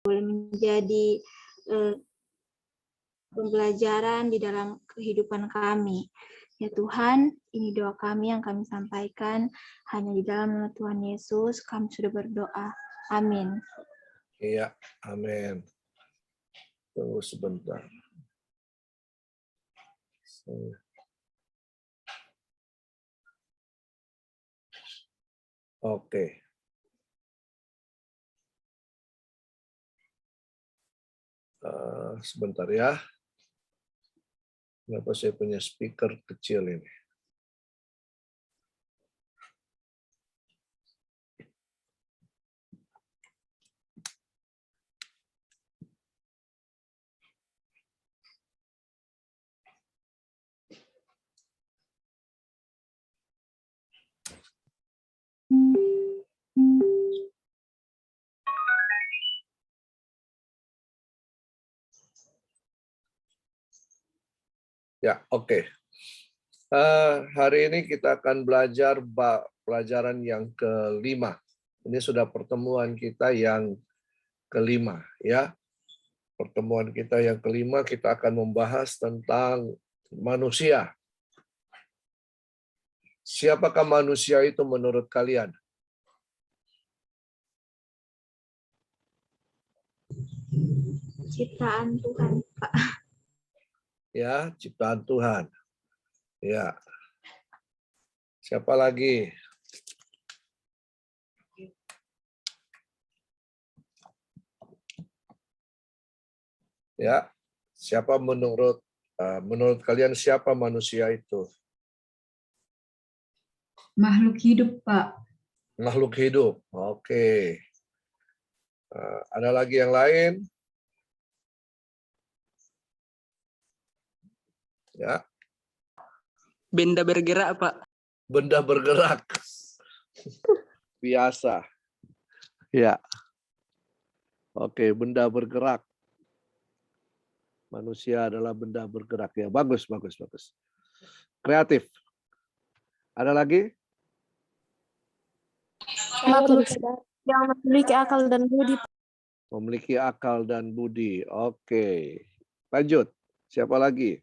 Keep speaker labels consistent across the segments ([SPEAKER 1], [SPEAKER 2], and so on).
[SPEAKER 1] boleh menjadi pembelajaran di dalam kehidupan kami. Ya Tuhan, ini doa kami yang kami sampaikan hanya di dalam nama Tuhan Yesus. Kami sudah berdoa. Amin.
[SPEAKER 2] Iya, amin. Tunggu sebentar. Oke. Sebentar ya. Kenapa saya punya speaker kecil ini? Ya, oke. Hari ini kita akan belajar pelajaran yang kelima. Ini sudah pertemuan kita yang kelima, ya. Pertemuan kita yang kelima, kita akan membahas tentang manusia. Siapakah manusia itu menurut kalian?
[SPEAKER 1] Ciptaan Tuhan, Pak.
[SPEAKER 2] Ya, ciptaan Tuhan. Ya. Siapa lagi? Ya. Siapa menurut kalian siapa manusia itu?
[SPEAKER 3] Makhluk hidup, Pak.
[SPEAKER 2] Makhluk hidup. Oke. Ada lagi yang lain? Ya.
[SPEAKER 4] Benda bergerak, Pak.
[SPEAKER 2] Benda bergerak. Biasa. Ya. Oke, benda bergerak. Manusia adalah benda bergerak. Ya, bagus, bagus, bagus. Kreatif. Ada lagi?
[SPEAKER 5] Makhluk yang memiliki akal dan budi.
[SPEAKER 2] Memiliki akal dan budi. Oke. Lanjut. Siapa lagi?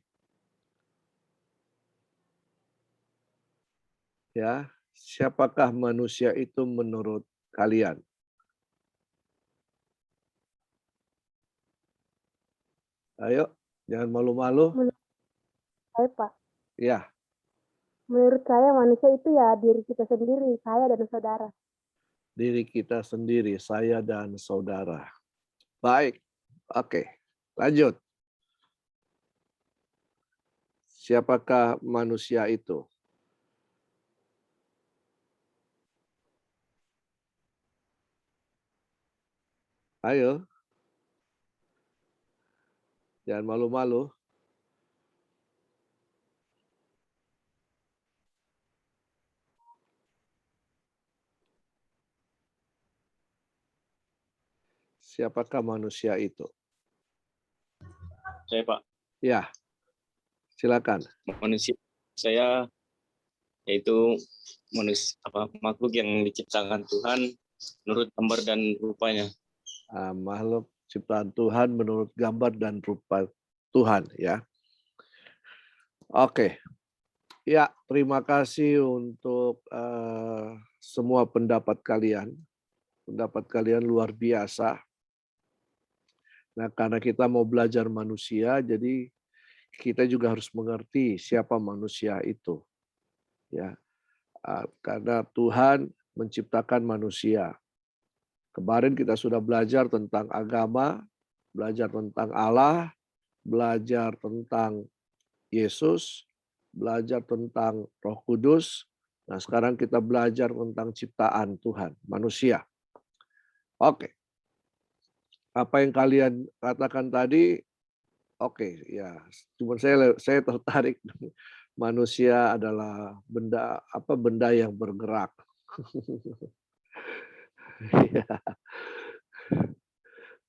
[SPEAKER 2] Ya, siapakah manusia itu menurut kalian? Ayo, jangan malu-malu.
[SPEAKER 5] Saya, Pak.
[SPEAKER 2] Ya,
[SPEAKER 5] Menurut saya manusia itu ya diri kita sendiri, saya dan saudara.
[SPEAKER 2] diri kita sendiri, saya dan saudara. Baik. Oke. Lanjut. Siapakah manusia itu? Ayo. Jangan malu-malu. Siapakah manusia itu?
[SPEAKER 6] Saya, Pak.
[SPEAKER 2] Ya. Silakan.
[SPEAKER 6] Manusia saya yaitu makhluk yang diciptakan Tuhan menurut gambar dan rupanya.
[SPEAKER 2] Makhluk ciptaan Tuhan menurut gambar dan rupa Tuhan, ya. Oke. Ya, terima kasih untuk semua pendapat kalian. Pendapat kalian luar biasa. Nah, karena kita mau belajar manusia, jadi kita juga harus mengerti siapa manusia itu. Ya, karena Tuhan menciptakan manusia. Kemarin kita sudah belajar tentang agama, belajar tentang Allah, belajar tentang Yesus, belajar tentang Roh Kudus. Nah, sekarang kita belajar tentang ciptaan Tuhan, manusia. Oke. Apa yang kalian katakan tadi, oke, ya. Cuma saya tertarik manusia adalah benda yang bergerak.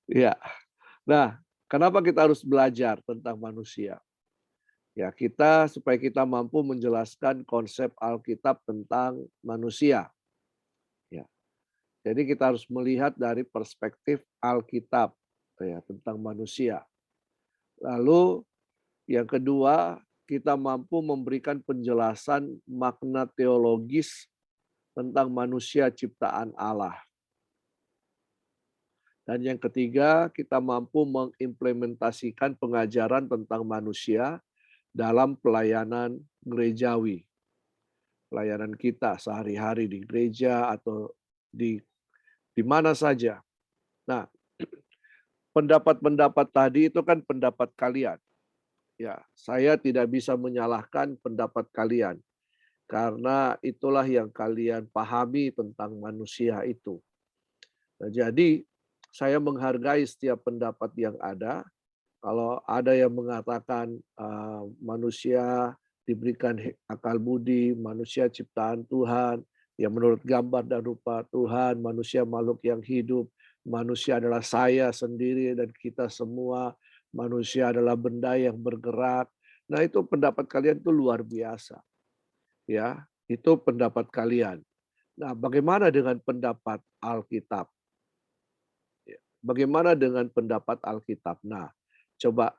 [SPEAKER 2] Ya. Nah, kenapa kita harus belajar tentang manusia? Ya, supaya kita mampu menjelaskan konsep Alkitab tentang manusia. Ya. Jadi kita harus melihat dari perspektif Alkitab. ya, tentang manusia. Lalu yang kedua, kita mampu memberikan penjelasan makna teologis tentang manusia ciptaan Allah. Dan yang ketiga, kita mampu mengimplementasikan pengajaran tentang manusia dalam pelayanan gerejawi. Pelayanan kita sehari-hari di gereja atau di mana saja. Nah, pendapat-pendapat tadi itu kan pendapat kalian. Ya, saya tidak bisa menyalahkan pendapat kalian karena itulah yang kalian pahami tentang manusia itu. Nah, jadi saya menghargai setiap pendapat yang ada. Kalau ada yang mengatakan manusia diberikan akal budi, manusia ciptaan Tuhan, yang menurut gambar dan rupa Tuhan, manusia makhluk yang hidup, manusia adalah saya sendiri dan kita semua, manusia adalah benda yang bergerak. Nah, itu pendapat kalian itu luar biasa. Ya, itu pendapat kalian. Nah, bagaimana dengan pendapat Alkitab? Bagaimana dengan pendapat Alkitab? Nah, coba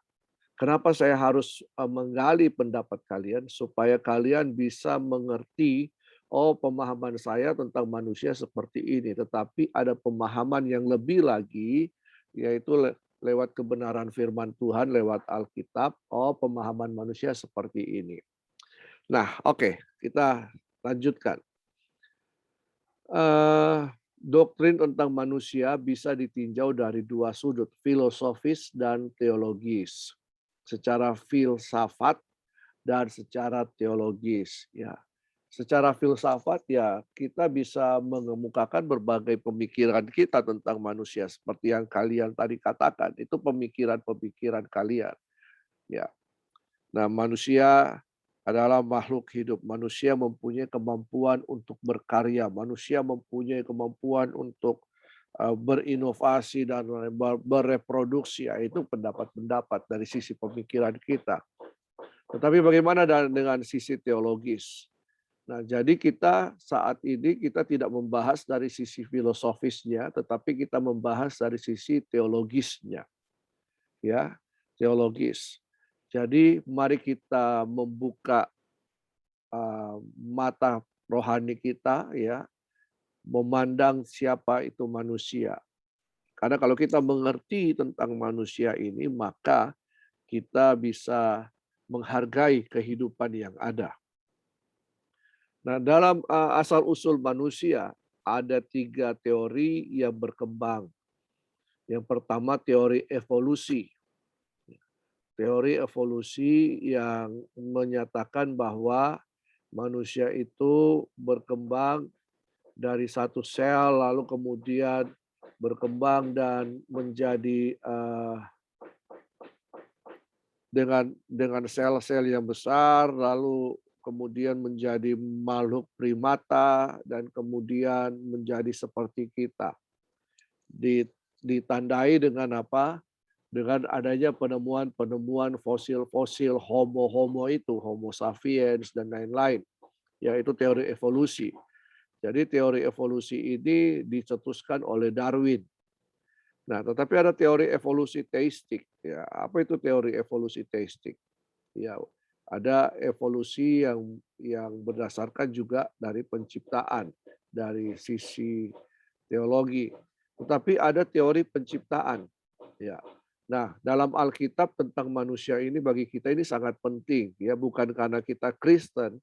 [SPEAKER 2] kenapa saya harus menggali pendapat kalian supaya kalian bisa mengerti, oh pemahaman saya tentang manusia seperti ini, tetapi ada pemahaman yang lebih lagi, yaitu lewat kebenaran firman Tuhan, lewat Alkitab, oh pemahaman manusia seperti ini. Nah, oke, kita lanjutkan. Doktrin tentang manusia bisa ditinjau dari dua sudut, filosofis dan teologis. Secara filsafat dan secara teologis. Ya, secara filsafat ya kita bisa mengemukakan berbagai pemikiran kita tentang manusia seperti yang kalian tadi katakan. Itu pemikiran-pemikiran kalian. Ya, nah manusia adalah makhluk hidup. Manusia mempunyai kemampuan untuk berkarya. Manusia mempunyai kemampuan untuk berinovasi dan bereproduksi. Itu pendapat-pendapat dari sisi pemikiran kita. Tetapi bagaimana dengan sisi teologis? Nah, jadi kita saat ini kita tidak membahas dari sisi filosofisnya, tetapi kita membahas dari sisi teologisnya. Ya, teologis. Jadi mari kita membuka mata rohani kita, ya, memandang siapa itu manusia. Karena kalau kita mengerti tentang manusia ini, maka kita bisa menghargai kehidupan yang ada. Nah, dalam asal-usul manusia ada 3 teori yang berkembang. Yang pertama teori evolusi. Teori evolusi yang menyatakan bahwa manusia itu berkembang dari satu sel, lalu kemudian berkembang dan menjadi dengan sel-sel yang besar, lalu kemudian menjadi makhluk primata dan kemudian menjadi seperti kita. Ditandai dengan apa? Dengan adanya penemuan fosil-fosil homo itu, Homo sapiens dan lain-lain, yaitu teori evolusi. Jadi teori evolusi ini dicetuskan oleh Darwin. Nah, tetapi ada teori evolusi teistik. Ya, apa itu teori evolusi teistik? Ya, ada evolusi yang berdasarkan juga dari penciptaan dari sisi teologi. Tetapi ada teori penciptaan. Ya. Nah, dalam Alkitab tentang manusia ini bagi kita ini sangat penting, ya, bukan karena kita Kristen,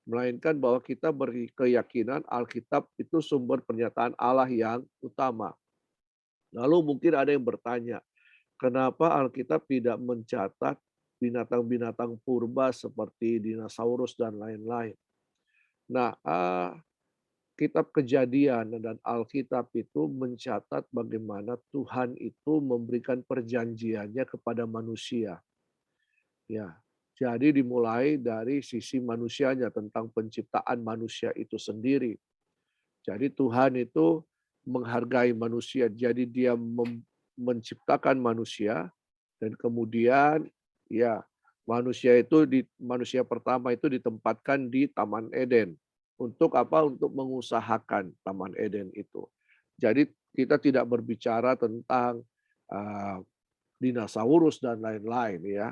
[SPEAKER 2] melainkan bahwa kita berkeyakinan Alkitab itu sumber pernyataan Allah yang utama. Lalu mungkin ada yang bertanya, kenapa Alkitab tidak mencatat binatang-binatang purba seperti dinosaurus dan lain-lain? Nah, kitab Kejadian dan Alkitab itu mencatat bagaimana Tuhan itu memberikan perjanjiannya kepada manusia. Ya, jadi dimulai dari sisi manusianya tentang penciptaan manusia itu sendiri. Jadi Tuhan itu menghargai manusia. Jadi dia menciptakan manusia dan kemudian ya manusia pertama itu ditempatkan di Taman Eden. Untuk apa? Untuk mengusahakan Taman Eden itu. Jadi kita tidak berbicara tentang dinosaurus dan lain-lain ya.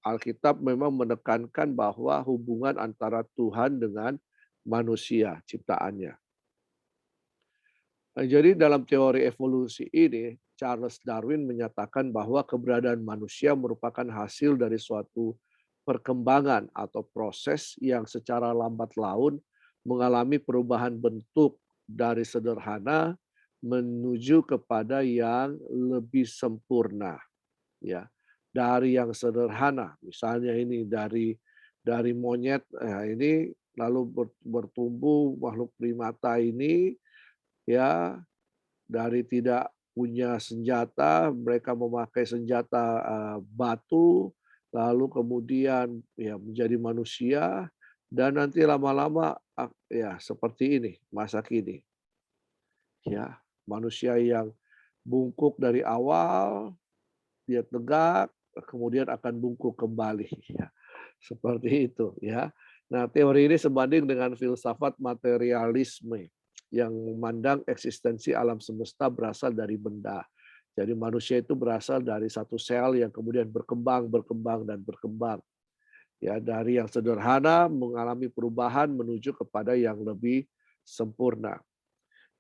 [SPEAKER 2] Alkitab memang menekankan bahwa hubungan antara Tuhan dengan manusia ciptaannya. Nah, jadi dalam teori evolusi ini, Charles Darwin menyatakan bahwa keberadaan manusia merupakan hasil dari suatu perkembangan atau proses yang secara lambat laun mengalami perubahan bentuk dari sederhana menuju kepada yang lebih sempurna. Ya, dari yang sederhana, misalnya ini dari monyet, ini lalu bertumbuh makhluk primata ini ya, dari tidak punya senjata, mereka memakai senjata batu, lalu kemudian ya menjadi manusia, dan nanti lama-lama ya seperti ini masa kini. Ya, manusia yang bungkuk dari awal, dia tegak, kemudian akan bungkuk kembali. Ya, seperti itu ya. Nah, teori ini sebanding dengan filsafat materialisme yang memandang eksistensi alam semesta berasal dari benda. Jadi manusia itu berasal dari satu sel yang kemudian berkembang, berkembang, dan berkembang. Ya, dari yang sederhana mengalami perubahan menuju kepada yang lebih sempurna.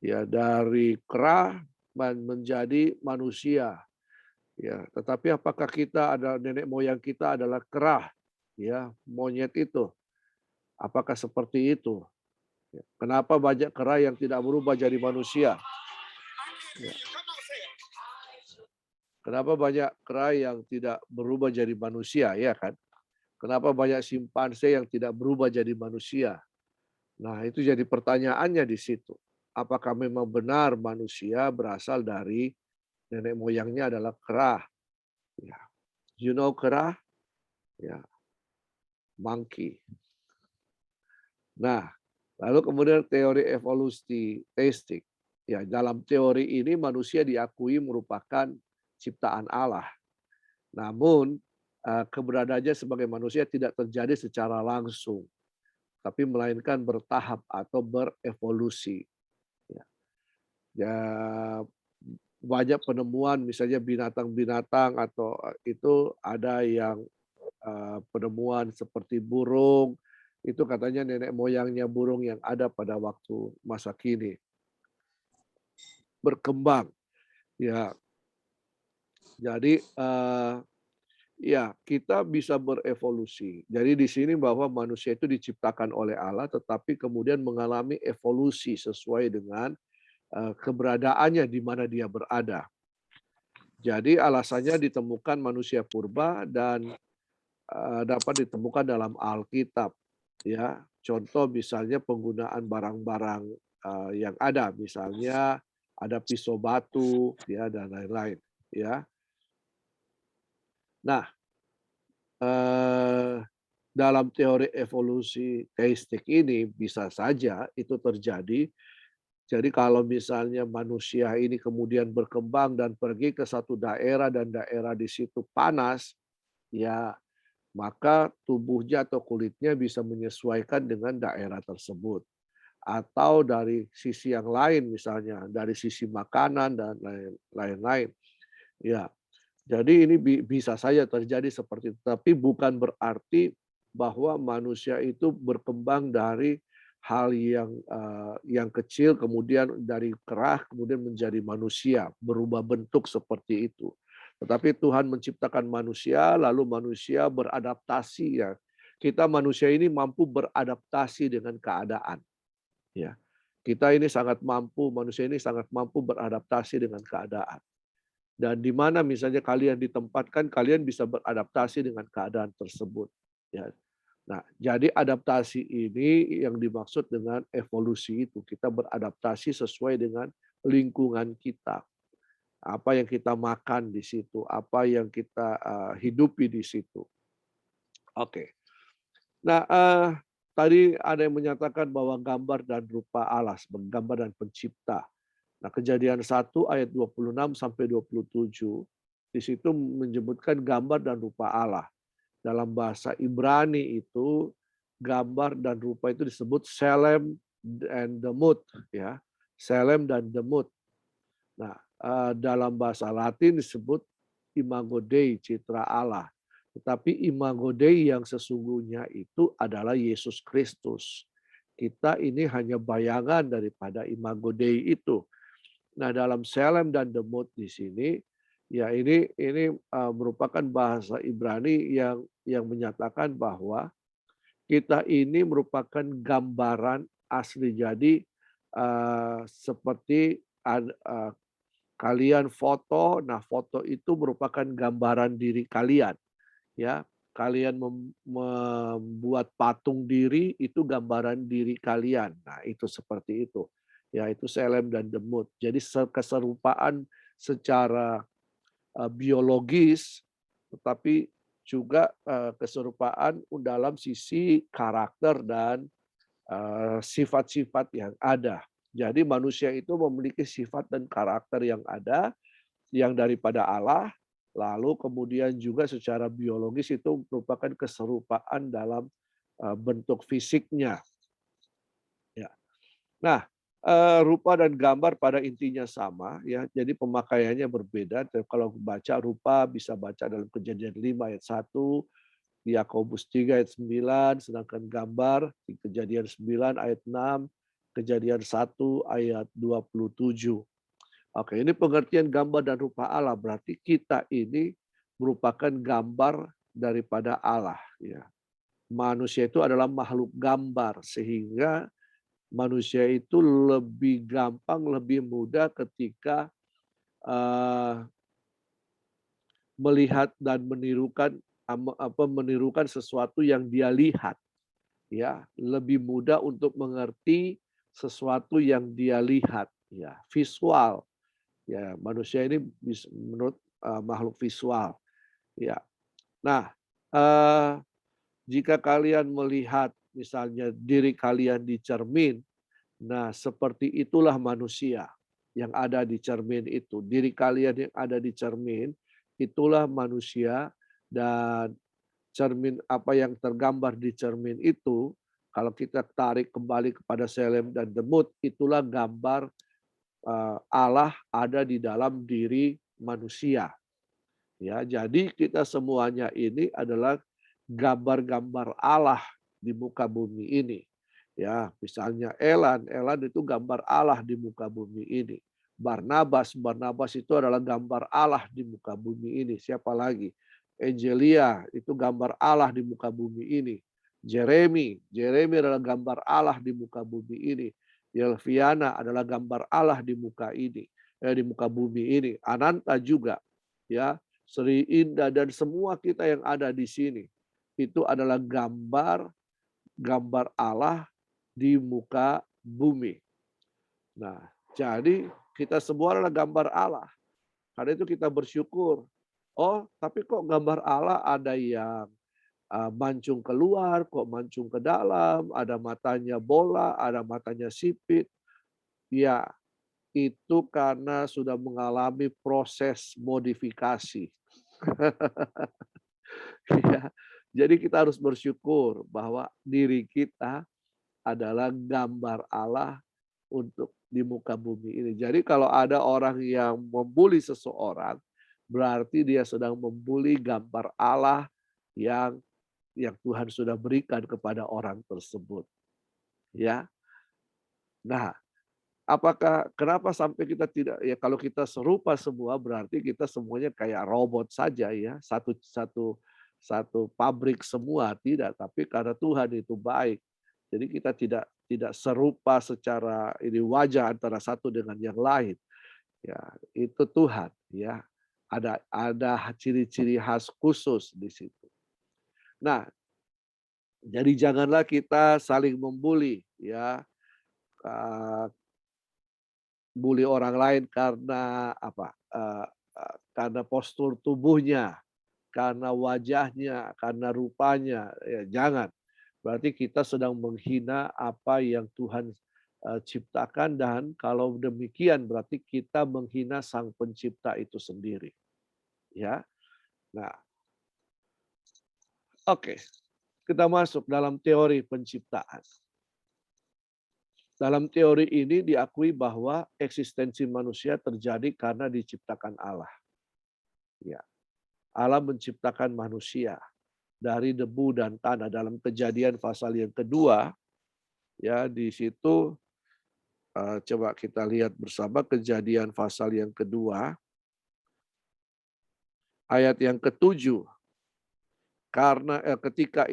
[SPEAKER 2] Ya, dari kera menjadi manusia. Ya, tetapi apakah kita ada nenek moyang kita adalah kera? Ya, monyet itu. Apakah seperti itu? Kenapa banyak kera yang tidak berubah jadi manusia? Ya. Kenapa banyak kera yang tidak berubah jadi manusia, ya kan? Kenapa banyak simpanse yang tidak berubah jadi manusia? Nah, itu jadi pertanyaannya di situ. Apakah memang benar manusia berasal dari nenek moyangnya adalah kera? Ya. You know kera? Ya. Monkey. Nah, lalu kemudian teori evolusi teistik. Ya, dalam teori ini manusia diakui merupakan ciptaan Allah. Namun keberadaannya sebagai manusia tidak terjadi secara langsung, tapi melainkan bertahap atau berevolusi. Ya, banyak penemuan misalnya binatang-binatang atau itu ada yang penemuan seperti burung, itu katanya nenek moyangnya burung yang ada pada waktu masa kini. Berkembang. Ya. Jadi ya, kita bisa berevolusi. Jadi di sini bahwa manusia itu diciptakan oleh Allah tetapi kemudian mengalami evolusi sesuai dengan keberadaannya di mana dia berada. Jadi alasannya ditemukan manusia purba dan dapat ditemukan dalam Alkitab. Ya, contoh misalnya penggunaan barang-barang yang ada, misalnya ada pisau batu, ya dan lain-lain. Ya. Nah, dalam teori evolusi teistik ini bisa saja itu terjadi. Jadi kalau misalnya manusia ini kemudian berkembang dan pergi ke satu daerah dan daerah di situ panas, ya maka tubuhnya atau kulitnya bisa menyesuaikan dengan daerah tersebut. Atau dari sisi yang lain misalnya dari sisi makanan dan lain-lain. Ya, jadi ini bisa saja terjadi seperti itu, tapi bukan berarti bahwa manusia itu berkembang dari hal yang kecil kemudian dari kera kemudian menjadi manusia, berubah bentuk seperti itu. Tetapi Tuhan menciptakan manusia lalu manusia beradaptasi ya. Kita manusia ini mampu beradaptasi dengan keadaan. Ya. Kita ini sangat mampu, manusia ini sangat mampu beradaptasi dengan keadaan. Dan di mana misalnya kalian ditempatkan, kalian bisa beradaptasi dengan keadaan tersebut. Ya. Nah, jadi adaptasi ini yang dimaksud dengan evolusi itu. Kita beradaptasi sesuai dengan lingkungan kita. Apa yang kita makan di situ, apa yang kita hidupi di situ. Oke. Nah, tadi ada yang menyatakan bahwa gambar dan rupa Allah sebagai gambar dan pencipta. Nah, Kejadian 1 ayat 26 sampai 27 di situ menyebutkan gambar dan rupa Allah. Dalam bahasa Ibrani itu gambar dan rupa itu disebut Selem and Demut ya. Selem dan Demut. Nah, dalam bahasa Latin disebut imago Dei, citra Allah. Tetapi imago Dei yang sesungguhnya itu adalah Yesus Kristus. Kita ini hanya bayangan daripada imago Dei itu. Nah, dalam Selem dan Demut di sini, ya ini merupakan bahasa Ibrani yang menyatakan bahwa kita ini merupakan gambaran asli. Jadi seperti kalian foto, nah foto itu merupakan gambaran diri kalian, ya. Kalian membuat patung diri itu gambaran diri kalian. Nah, itu seperti itu. Ya, itu Selem dan Demut. Jadi keserupaan secara biologis, tetapi juga keserupaan dalam sisi karakter dan sifat-sifat yang ada. Jadi manusia itu memiliki sifat dan karakter yang ada, yang daripada Allah, lalu kemudian juga secara biologis itu merupakan keserupaan dalam bentuk fisiknya. Ya. Nah, rupa dan gambar pada intinya sama, ya. Jadi pemakaiannya berbeda. Kalau baca rupa bisa baca dalam Kejadian 5 ayat 1, Yakobus 3 ayat 9, sedangkan gambar di Kejadian 9 ayat 6, Kejadian 1 ayat 27. Oke, ini pengertian gambar dan rupa Allah. Berarti kita ini merupakan gambar daripada Allah. Ya. Manusia itu adalah makhluk gambar, sehingga manusia itu lebih gampang, lebih mudah ketika melihat dan menirukan sesuatu yang dia lihat. Ya, lebih mudah untuk mengerti sesuatu yang dia lihat. Ya, visual. Ya, manusia ini menurut makhluk visual. Ya. Nah, jika kalian melihat misalnya diri kalian di cermin, nah seperti itulah manusia yang ada di cermin itu. Diri kalian yang ada di cermin, itulah manusia, dan cermin apa yang tergambar di cermin itu, kalau kita tarik kembali kepada Selem dan Demut, itulah gambar Allah ada di dalam diri manusia. Ya, jadi kita semuanya ini adalah gambar-gambar Allah di muka bumi ini. Ya, misalnya Elan itu gambar Allah di muka bumi ini. Barnabas itu adalah gambar Allah di muka bumi ini. Siapa lagi? Angelia itu gambar Allah di muka bumi ini. Jeremy adalah gambar Allah di muka bumi ini. Yelviana adalah gambar Allah di muka ini, di muka bumi ini. Ananta juga, ya. Sri Indah dan semua kita yang ada di sini itu adalah gambar Allah di muka bumi. Nah, jadi kita semua adalah gambar Allah. Karena itu kita bersyukur. Oh, tapi kok gambar Allah ada yang mancung keluar, kok mancung ke dalam, ada matanya bola, ada matanya sipit. Ya, itu karena sudah mengalami proses modifikasi. Ya, jadi kita harus bersyukur bahwa diri kita adalah gambar Allah untuk di muka bumi ini. Jadi kalau ada orang yang membuli seseorang, berarti dia sedang membuli gambar Allah yang Tuhan sudah berikan kepada orang tersebut. Ya. Nah, kenapa sampai kita tidak, ya kalau kita serupa semua berarti kita semuanya kayak robot saja, ya, satu pabrik semua, tidak, tapi karena Tuhan itu baik. Jadi kita tidak serupa secara ini wajah antara satu dengan yang lain. Ya, itu Tuhan, ya. Ada ciri-ciri khas khusus di situ. Nah, jadi janganlah kita saling membuli, ya. Bully orang lain karena apa? Karena postur tubuhnya, karena wajahnya, karena rupanya, ya jangan. Berarti kita sedang menghina apa yang Tuhan ciptakan, dan kalau demikian berarti kita menghina Sang Pencipta itu sendiri. Ya. Nah, oke. Kita masuk dalam teori penciptaan. Dalam teori ini diakui bahwa eksistensi manusia terjadi karena diciptakan Allah. Ya, Allah menciptakan manusia dari debu dan tanah. Dalam Kejadian pasal yang kedua, ya di situ coba kita lihat bersama Kejadian pasal yang kedua, ayat yang ke-7. Karena ketika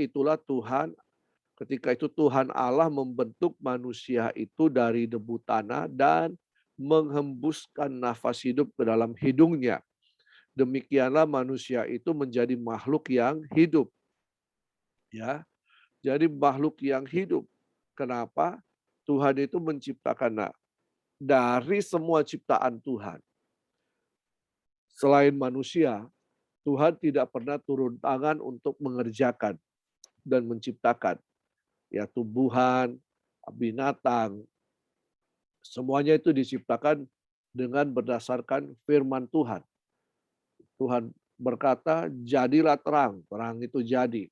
[SPEAKER 2] itu Tuhan Allah membentuk manusia itu dari debu tanah dan menghembuskan nafas hidup ke dalam hidungnya. Demikianlah manusia itu menjadi makhluk yang hidup. Ya, jadi makhluk yang hidup. Kenapa? Tuhan itu menciptakan dari semua ciptaan Tuhan. Selain manusia, Tuhan tidak pernah turun tangan untuk mengerjakan dan menciptakan. Ya, tumbuhan, binatang, semuanya itu diciptakan dengan berdasarkan firman Tuhan. Tuhan berkata, jadilah terang, terang itu jadi.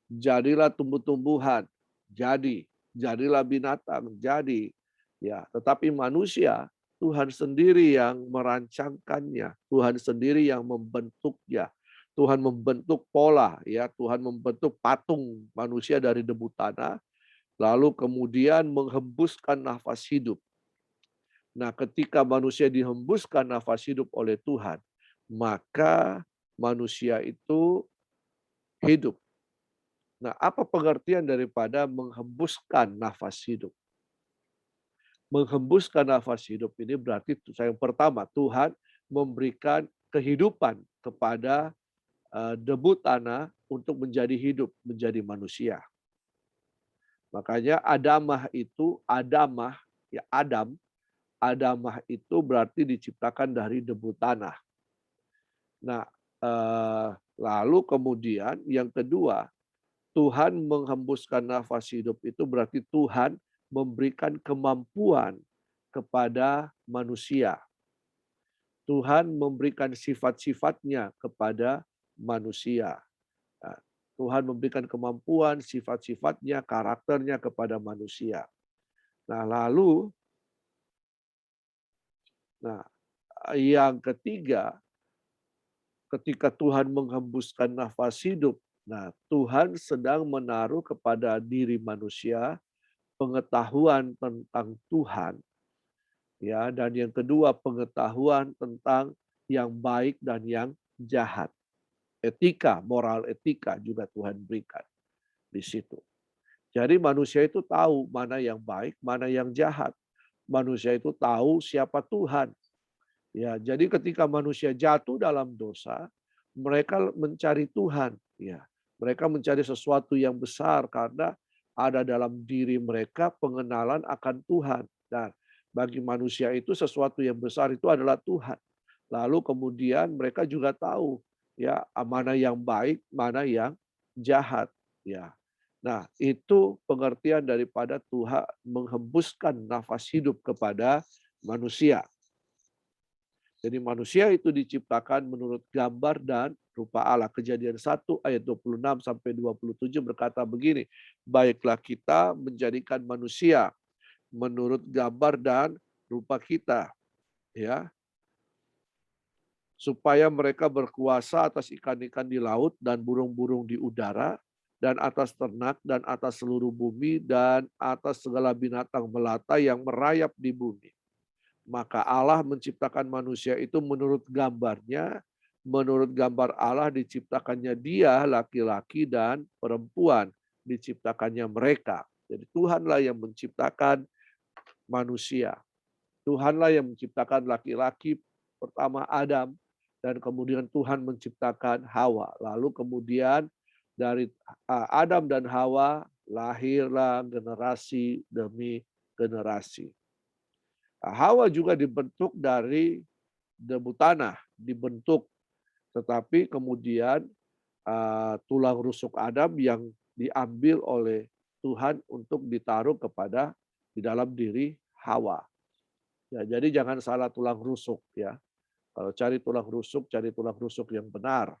[SPEAKER 2] Jadilah tumbuh-tumbuhan, jadi. Jadilah binatang, jadi. Ya, tetapi manusia, Tuhan sendiri yang merancangkannya, Tuhan sendiri yang membentuknya. Tuhan membentuk pola, ya, Tuhan membentuk patung manusia dari debu tanah, lalu kemudian menghembuskan nafas hidup. Nah, ketika manusia dihembuskan nafas hidup oleh Tuhan, maka manusia itu hidup. Nah, apa pengertian daripada menghembuskan nafas hidup? Menghembuskan nafas hidup ini berarti yang pertama, Tuhan memberikan kehidupan kepada debu tanah untuk menjadi hidup, menjadi manusia. Makanya Adamah itu berarti diciptakan dari debu tanah. Nah, lalu kemudian yang kedua, Tuhan menghembuskan nafas hidup itu berarti Tuhan memberikan kemampuan kepada manusia. Tuhan memberikan sifat-sifatnya kepada manusia. Nah, Tuhan memberikan kemampuan, sifat-sifatnya, karakternya kepada manusia. Nah, lalu yang ketiga, ketika Tuhan menghembuskan nafas hidup, Tuhan sedang menaruh kepada diri manusia pengetahuan tentang Tuhan, ya, dan yang kedua pengetahuan tentang yang baik dan yang jahat. Etika, moral etika juga Tuhan berikan di situ. Jadi manusia itu tahu mana yang baik, mana yang jahat. Manusia itu tahu siapa Tuhan. Ya, jadi ketika manusia jatuh dalam dosa, mereka mencari Tuhan. Ya, mereka mencari sesuatu yang besar karena ada dalam diri mereka pengenalan akan Tuhan. Dan bagi manusia itu sesuatu yang besar itu adalah Tuhan. Lalu kemudian mereka juga tahu ya mana yang baik, mana yang jahat. Ya, nah itu pengertian daripada Tuhan menghembuskan nafas hidup kepada manusia. Jadi manusia itu diciptakan menurut gambar dan rupa Allah. Kejadian 1 ayat 26 sampai 27 berkata begini, baiklah kita menjadikan manusia menurut gambar dan rupa kita, ya, supaya mereka berkuasa atas ikan-ikan di laut dan burung-burung di udara dan atas ternak dan atas seluruh bumi dan atas segala binatang melata yang merayap di bumi. Maka Allah menciptakan manusia itu menurut gambarnya, menurut gambar Allah diciptakannya dia, laki-laki dan perempuan, diciptakannya mereka. Jadi Tuhanlah yang menciptakan manusia. Tuhanlah yang menciptakan laki-laki pertama Adam, dan kemudian Tuhan menciptakan Hawa. Lalu kemudian dari Adam dan Hawa lahirlah generasi demi generasi. Hawa juga dibentuk dari debu tanah, dibentuk. Tetapi kemudian tulang rusuk Adam yang diambil oleh Tuhan untuk ditaruh kepada di dalam diri Hawa. Ya, jadi jangan salah tulang rusuk ya. Kalau cari tulang rusuk yang benar.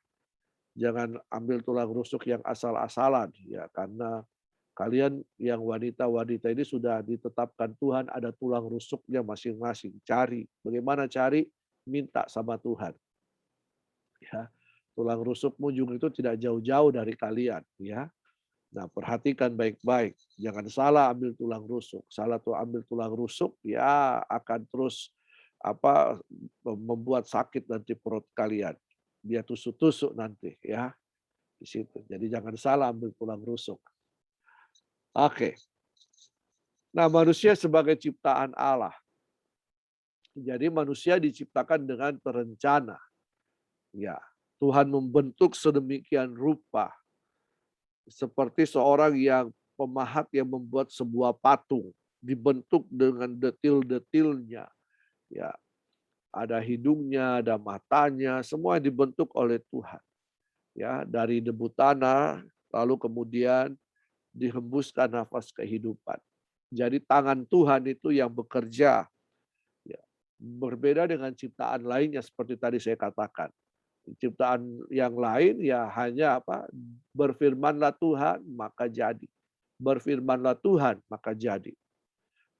[SPEAKER 2] Jangan ambil tulang rusuk yang asal-asalan ya, karena Kalian yang wanita-wanita ini sudah ditetapkan Tuhan, ada tulang rusuknya masing-masing. Cari. Bagaimana cari? Minta sama Tuhan. Ya, tulang rusukmu juga itu tidak jauh-jauh dari kalian. Ya, nah perhatikan baik-baik. Jangan salah ambil tulang rusuk. Salah tuh ambil tulang rusuk, ya akan terus membuat sakit nanti perut kalian. Dia tusuk-tusuk nanti, ya di situ. Jadi jangan salah ambil tulang rusuk. Oke. Nah, manusia sebagai ciptaan Allah. Jadi manusia diciptakan dengan terencana. Ya, Tuhan membentuk sedemikian rupa. Seperti seorang yang pemahat yang membuat sebuah patung, dibentuk dengan detil-detilnya. Ya, ada hidungnya, ada matanya, semua dibentuk oleh Tuhan. Ya, dari debu tanah, lalu kemudian dihembuskan nafas kehidupan. Jadi tangan Tuhan itu yang bekerja. Ya, berbeda dengan ciptaan lainnya seperti tadi saya katakan. Ciptaan yang lain ya hanya berfirmanlah Tuhan maka jadi. Berfirmanlah Tuhan maka jadi.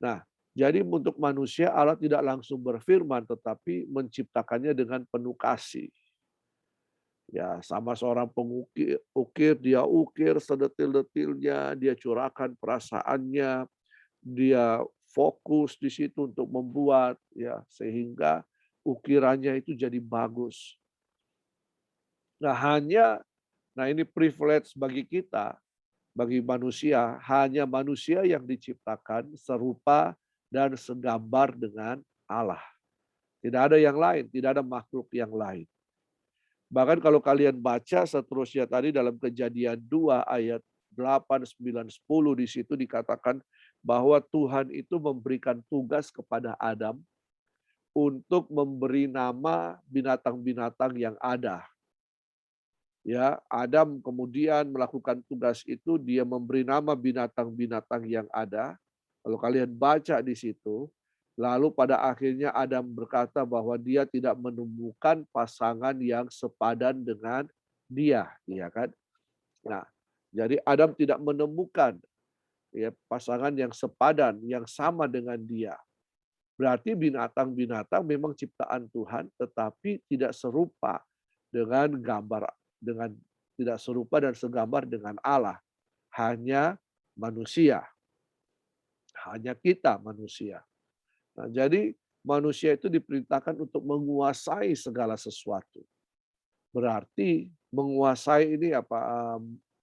[SPEAKER 2] Nah, jadi untuk manusia Allah tidak langsung berfirman tetapi menciptakannya dengan penuh kasih. Ya, sama seorang ukir, dia ukir sedetil-detilnya, dia curahkan perasaannya, dia fokus di situ untuk membuat, ya sehingga ukirannya itu jadi bagus. Nah, ini privilege bagi kita, bagi manusia, hanya manusia yang diciptakan serupa dan segambar dengan Allah. Tidak ada yang lain, tidak ada makhluk yang lain. Bahkan kalau kalian baca seterusnya tadi dalam Kejadian 2 ayat 8, 9, 10 di situ dikatakan bahwa Tuhan itu memberikan tugas kepada Adam untuk memberi nama binatang-binatang yang ada. Ya, Adam kemudian melakukan tugas itu, dia memberi nama binatang-binatang yang ada. Kalau kalian baca di situ, lalu pada akhirnya Adam berkata bahwa dia tidak menemukan pasangan yang sepadan dengan dia, ya kan? Nah, jadi Adam tidak menemukan ya pasangan yang sepadan, yang sama dengan dia. Berarti binatang-binatang memang ciptaan Tuhan, tetapi tidak serupa dengan tidak serupa dan segambar dengan Allah. Hanya manusia. Hanya kita manusia. Nah, jadi manusia itu diperintahkan untuk menguasai segala sesuatu. Berarti menguasai ini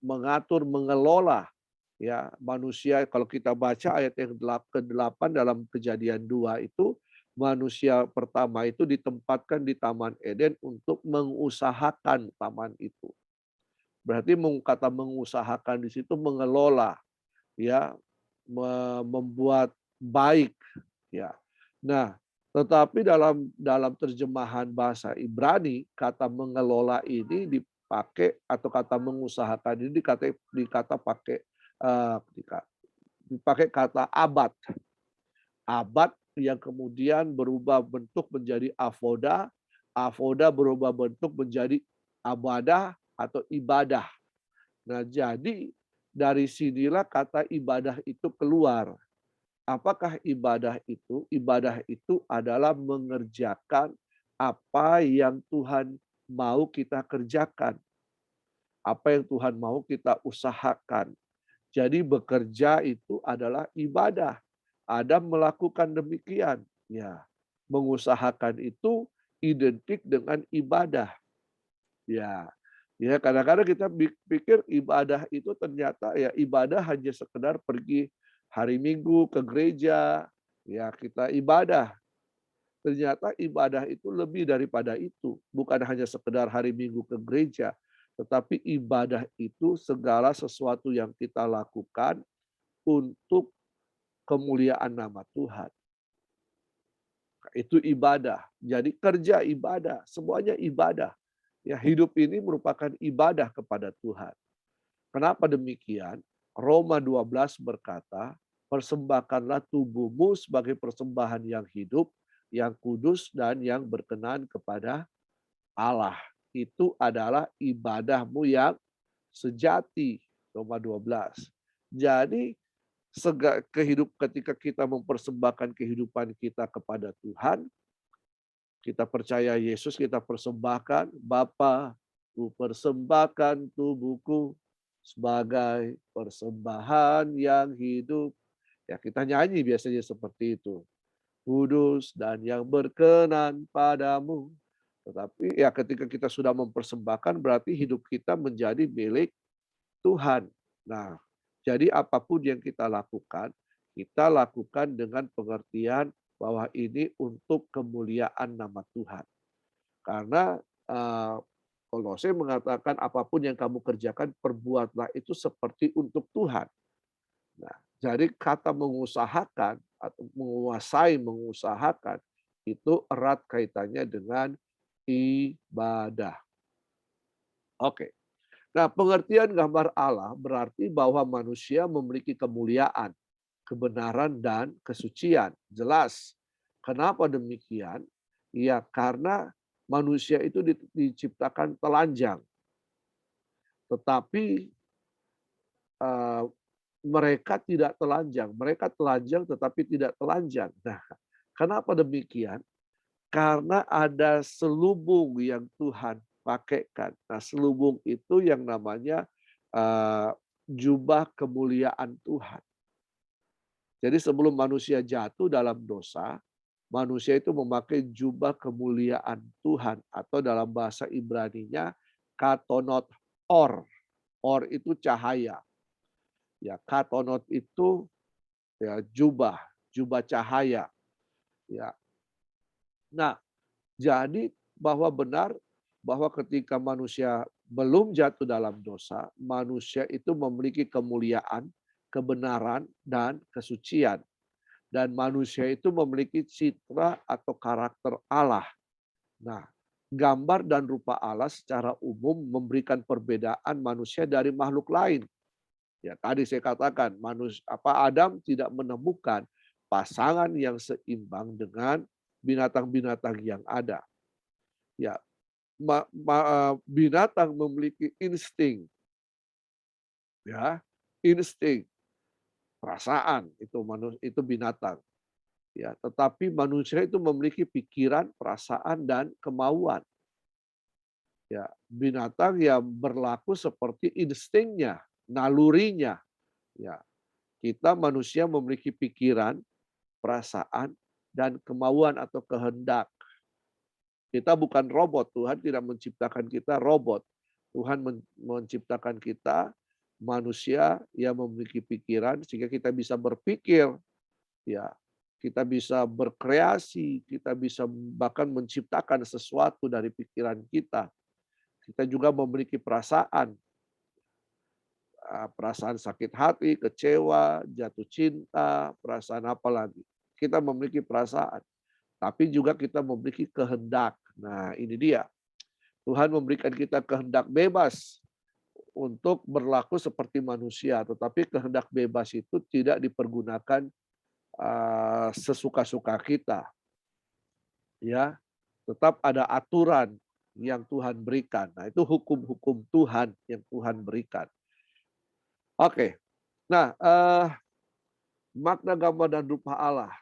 [SPEAKER 2] mengatur, mengelola ya manusia. Kalau kita baca ayat yang ke-8 dalam Kejadian 2 itu, manusia pertama itu ditempatkan di Taman Eden untuk mengusahakan taman itu. Berarti kata mengusahakan di situ mengelola, ya, membuat baik, ya. Nah, tetapi dalam terjemahan bahasa Ibrani, kata mengelola ini dipakai atau kata mengusahakan ini dipakai kata abad. Abad yang kemudian berubah bentuk menjadi avoda, avoda berubah bentuk menjadi abadah atau ibadah. Nah, jadi dari sinilah kata ibadah itu keluar. Apakah ibadah itu? Ibadah itu adalah mengerjakan apa yang Tuhan mau kita kerjakan. Apa yang Tuhan mau kita usahakan. Jadi bekerja itu adalah ibadah. Adam melakukan demikian. Ya, mengusahakan itu identik dengan ibadah. Ya, kadang-kadang kita pikir ibadah itu ternyata ya ibadah hanya sekedar pergi hari Minggu ke gereja, ya kita ibadah. Ternyata ibadah itu lebih daripada itu. Bukan hanya sekedar hari Minggu ke gereja, tetapi ibadah itu segala sesuatu yang kita lakukan untuk kemuliaan nama Tuhan. Itu ibadah. Jadi kerja ibadah, semuanya ibadah. Ya, hidup ini merupakan ibadah kepada Tuhan. Kenapa demikian? Roma 12 berkata, persembahkanlah tubuhmu sebagai persembahan yang hidup, yang kudus, dan yang berkenan kepada Allah. Itu adalah ibadahmu yang sejati. Roma 12. Jadi ketika kita mempersembahkan kehidupan kita kepada Tuhan, kita percaya Yesus, kita persembahkan, Bapa, ku persembahkan tubuhku sebagai persembahan yang hidup. Ya, kita nyanyi biasanya seperti itu. Kudus dan yang berkenan padamu. Tetapi ya ketika kita sudah mempersembahkan berarti hidup kita menjadi milik Tuhan. Nah, jadi apapun yang kita lakukan dengan pengertian bahwa ini untuk kemuliaan nama Tuhan. Karena Kolose mengatakan apapun yang kamu kerjakan, perbuatlah itu seperti untuk Tuhan. Nah, jadi kata mengusahakan atau mengusahakan itu erat kaitannya dengan ibadah. Oke. Nah, pengertian gambar Allah berarti bahwa manusia memiliki kemuliaan, kebenaran, dan kesucian. Jelas. Kenapa demikian? Ya, karena manusia itu diciptakan telanjang. Tetapi mereka tidak telanjang. Mereka telanjang tetapi tidak telanjang. Nah, kenapa demikian? Karena ada selubung yang Tuhan pakaikan. Nah, selubung itu yang namanya jubah kemuliaan Tuhan. Jadi sebelum manusia jatuh dalam dosa, manusia itu memakai jubah kemuliaan Tuhan atau dalam bahasa Ibraninya katonot or. Or itu cahaya. Ya, katonot itu ya jubah cahaya. Ya. Nah, jadi bahwa benar bahwa ketika manusia belum jatuh dalam dosa, manusia itu memiliki kemuliaan, kebenaran, dan kesucian. Dan manusia itu memiliki citra atau karakter Allah. Nah, gambar dan rupa Allah secara umum memberikan perbedaan manusia dari makhluk lain. Ya, tadi saya katakan Adam tidak menemukan pasangan yang seimbang dengan binatang-binatang yang ada. Ya, binatang memiliki insting, ya, insting, perasaan itu binatang. Ya, tetapi manusia itu memiliki pikiran, perasaan, dan kemauan. Ya, binatang yang berlaku seperti instingnya, nalurinya. Ya, kita manusia memiliki pikiran, perasaan, dan kemauan atau kehendak. Kita bukan robot, Tuhan tidak menciptakan kita robot. Tuhan menciptakan kita manusia yang memiliki pikiran sehingga kita bisa berpikir, ya. Kita bisa berkreasi, kita bisa bahkan menciptakan sesuatu dari pikiran kita. Kita juga memiliki perasaan. Perasaan sakit hati, kecewa, jatuh cinta, perasaan apa lagi. Kita memiliki perasaan. Tapi juga kita memiliki kehendak. Nah, ini dia. Tuhan memberikan kita kehendak bebas untuk berlaku seperti manusia. Tetapi kehendak bebas itu tidak dipergunakan sesuka-suka kita. Ya, tetap ada aturan yang Tuhan berikan. Nah, itu hukum-hukum Tuhan yang Tuhan berikan. Oke. Nah, makna gambar dan rupa Allah.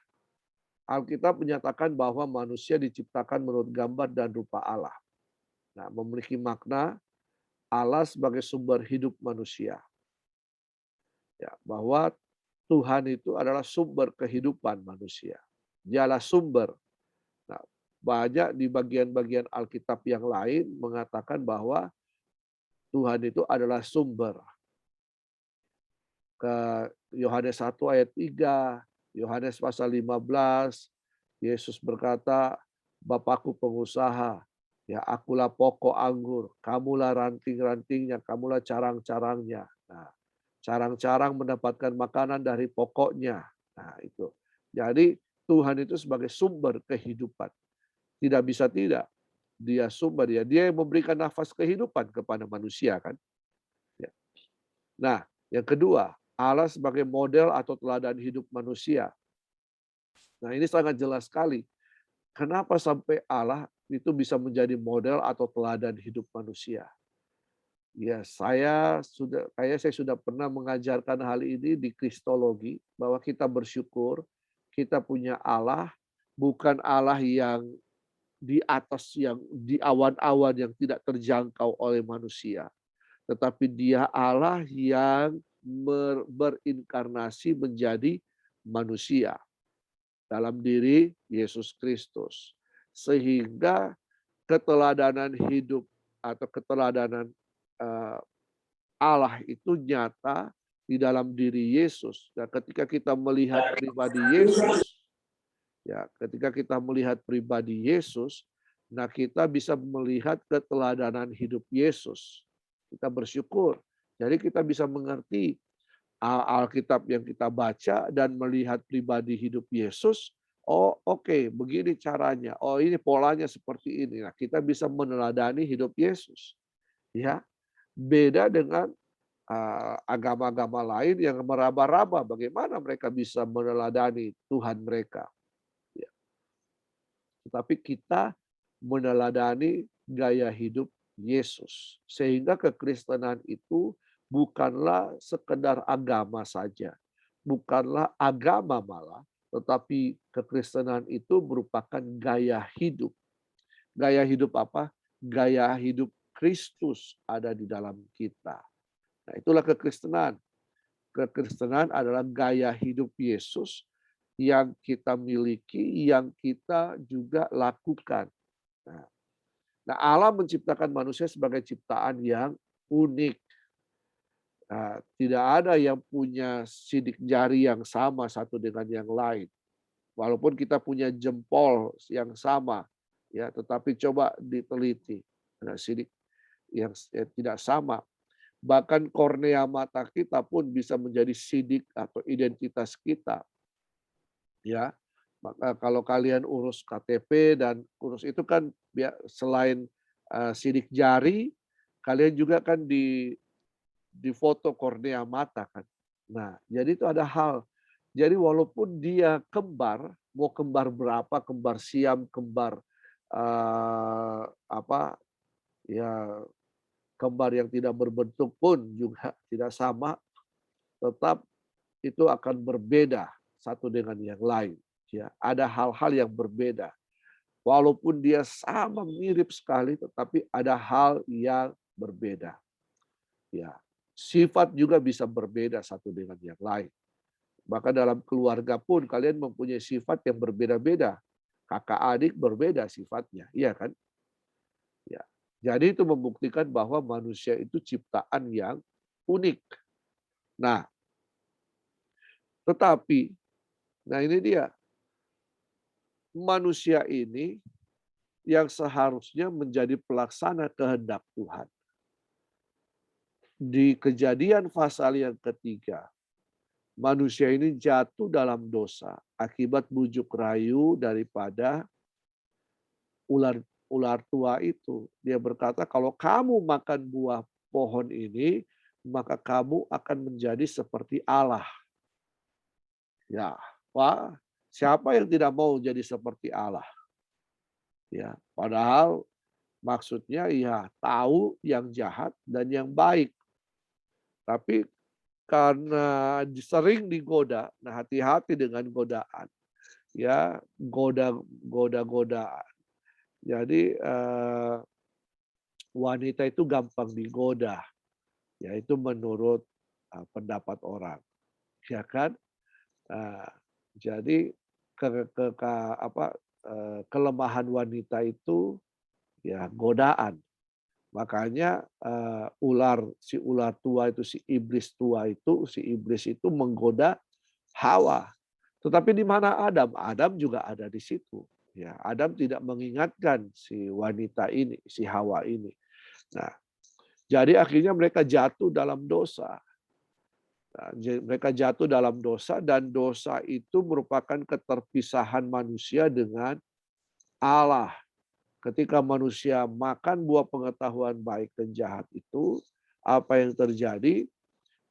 [SPEAKER 2] Alkitab menyatakan bahwa manusia diciptakan menurut gambar dan rupa Allah. Nah, memiliki makna Allah sebagai sumber hidup manusia. Ya, bahwa Tuhan itu adalah sumber kehidupan manusia. Dialah sumber. Nah, banyak di bagian-bagian Alkitab yang lain mengatakan bahwa Tuhan itu adalah sumber. Ke Yohanes 1 ayat 3, Yohanes pasal 15, Yesus berkata, Bapakku pengusaha, ya akulah pokok anggur, kamulah ranting-rantingnya, kamulah carang-carangnya. Nah, carang-carang mendapatkan makanan dari pokoknya. Nah, itu. Jadi Tuhan itu sebagai sumber kehidupan. Tidak bisa tidak. Dia sumber, dia yang memberikan nafas kehidupan kepada manusia kan. Ya. Nah, yang kedua, Allah sebagai model atau teladan hidup manusia. Nah, ini sangat jelas sekali. Kenapa sampai Allah itu bisa menjadi model atau teladan hidup manusia? Ya, saya sudah pernah mengajarkan hal ini di Kristologi, bahwa kita bersyukur kita punya Allah, bukan Allah yang di atas, yang di awan-awan yang tidak terjangkau oleh manusia, tetapi Dia Allah yang berinkarnasi menjadi manusia dalam diri Yesus Kristus. Sehingga keteladanan hidup atau keteladanan eh, Allah itu nyata di dalam diri Yesus. Dan ketika kita melihat pribadi Yesus, ya, ketika kita melihat pribadi Yesus, nah kita bisa melihat keteladanan hidup Yesus. Kita bersyukur. Jadi kita bisa mengerti Alkitab yang kita baca dan melihat pribadi hidup Yesus. Oh, oke, begini caranya. Oh, ini polanya seperti ini. Nah, kita bisa meneladani hidup Yesus. Ya, beda dengan agama-agama lain yang meraba-raba bagaimana mereka bisa meneladani Tuhan mereka. Ya. Tetapi kita meneladani gaya hidup Yesus. Sehingga kekristenan itu bukanlah sekedar agama saja. Bukanlah agama malah, tetapi kekristenan itu merupakan gaya hidup. Gaya hidup apa? Gaya hidup Kristus ada di dalam kita. Nah, itulah kekristenan. Kekristenan adalah gaya hidup Yesus yang kita miliki, yang kita juga lakukan. Nah, Allah menciptakan manusia sebagai ciptaan yang unik. Nah, tidak ada yang punya sidik jari yang sama satu dengan yang lain. Walaupun kita punya jempol yang sama, ya, tetapi coba diteliti. Nah, sidik yang tidak sama. Bahkan kornea mata kita pun bisa menjadi sidik atau identitas kita. Ya, maka kalau kalian urus KTP dan urus itu kan selain sidik jari, kalian juga kan di foto kornea mata kan. Nah, jadi itu ada hal. Jadi walaupun dia kembar, mau kembar berapa, kembar siam, kembar ya, kembar yang tidak berbentuk pun juga tidak sama, tetap itu akan berbeda satu dengan yang lain. Ya, ada hal-hal yang berbeda. Walaupun dia sama mirip sekali, tetapi ada hal yang berbeda. Ya, sifat juga bisa berbeda satu dengan yang lain. Maka dalam keluarga pun kalian mempunyai sifat yang berbeda-beda. Kakak adik berbeda sifatnya, iya kan? Ya. Jadi itu membuktikan bahwa manusia itu ciptaan yang unik. Nah, tetapi, nah ini dia, manusia ini yang seharusnya menjadi pelaksana kehendak Tuhan. Di Kejadian pasal yang ketiga, manusia ini jatuh dalam dosa akibat bujuk rayu daripada ular tua itu. Dia berkata, kalau kamu makan buah pohon ini, maka kamu akan menjadi seperti Allah. Ya, wah, siapa yang tidak mau jadi seperti Allah? Ya, padahal maksudnya ya tahu yang jahat dan yang baik. Tapi karena sering digoda, nah hati-hati dengan godaan. Ya, godaan. Jadi wanita itu gampang digoda, yaitu menurut pendapat orang, ya kan? Jadi kelemahan wanita itu ya godaan. Makanya si ular tua itu, si iblis itu menggoda Hawa. Tetapi di mana Adam? Adam juga ada di situ. Ya, Adam tidak mengingatkan si wanita ini, si Hawa ini. Nah, jadi akhirnya mereka jatuh dalam dosa. Nah, mereka jatuh dalam dosa, dan dosa itu merupakan keterpisahan manusia dengan Allah. Ketika manusia makan buah pengetahuan baik dan jahat itu, apa yang terjadi?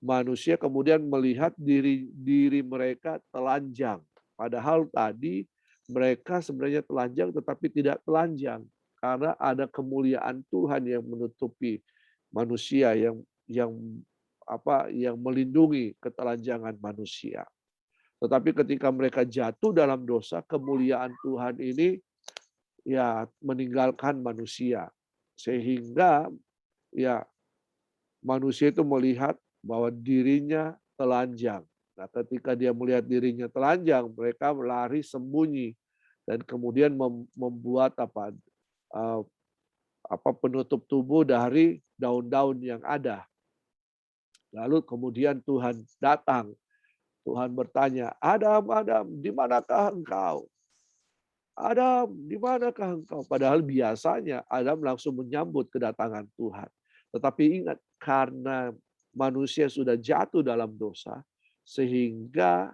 [SPEAKER 2] Manusia kemudian melihat diri mereka telanjang. Padahal tadi mereka sebenarnya telanjang tetapi tidak telanjang. Karena ada kemuliaan Tuhan yang menutupi manusia yang yang melindungi ketelanjangan manusia. Tetapi ketika mereka jatuh dalam dosa, kemuliaan Tuhan ini ya meninggalkan manusia. Sehingga ya manusia itu melihat bahwa dirinya telanjang. Nah, ketika dia melihat dirinya telanjang, mereka lari sembunyi dan kemudian membuat penutup tubuh dari daun-daun yang ada. Lalu kemudian Tuhan datang. Tuhan bertanya, Adam, Adam, di manakah engkau? Adam, di manakah engkau? Padahal biasanya Adam langsung menyambut kedatangan Tuhan. Tetapi ingat, karena manusia sudah jatuh dalam dosa, sehingga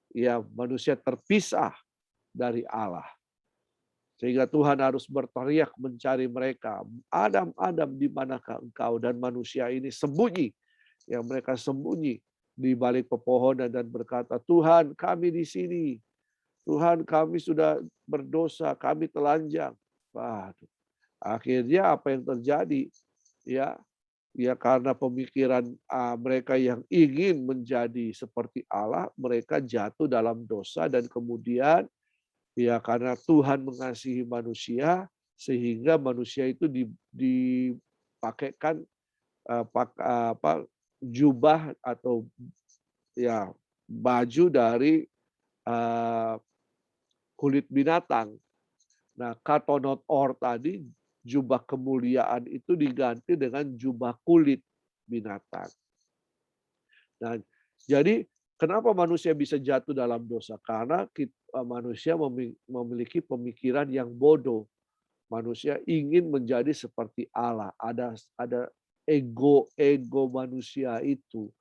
[SPEAKER 2] ya manusia terpisah dari Allah. Sehingga Tuhan harus berteriak mencari mereka. Adam, Adam, di manakah engkau? Dan manusia ini sembunyi. Yang mereka sembunyi di balik pepohonan dan berkata, Tuhan, kami di sini. Tuhan, kami sudah berdosa, kami telanjang. Waduh. Akhirnya apa yang terjadi? Ya karena pemikiran mereka yang ingin menjadi seperti Allah, mereka jatuh dalam dosa dan kemudian ya karena Tuhan mengasihi manusia sehingga manusia itu dipakaikan jubah atau ya baju dari kulit binatang. Nah, katonot or tadi jubah kemuliaan itu diganti dengan jubah kulit binatang. Nah, jadi kenapa manusia bisa jatuh dalam dosa? Karena manusia memiliki pemikiran yang bodoh. Manusia ingin menjadi seperti Allah. Ada ego manusia itu,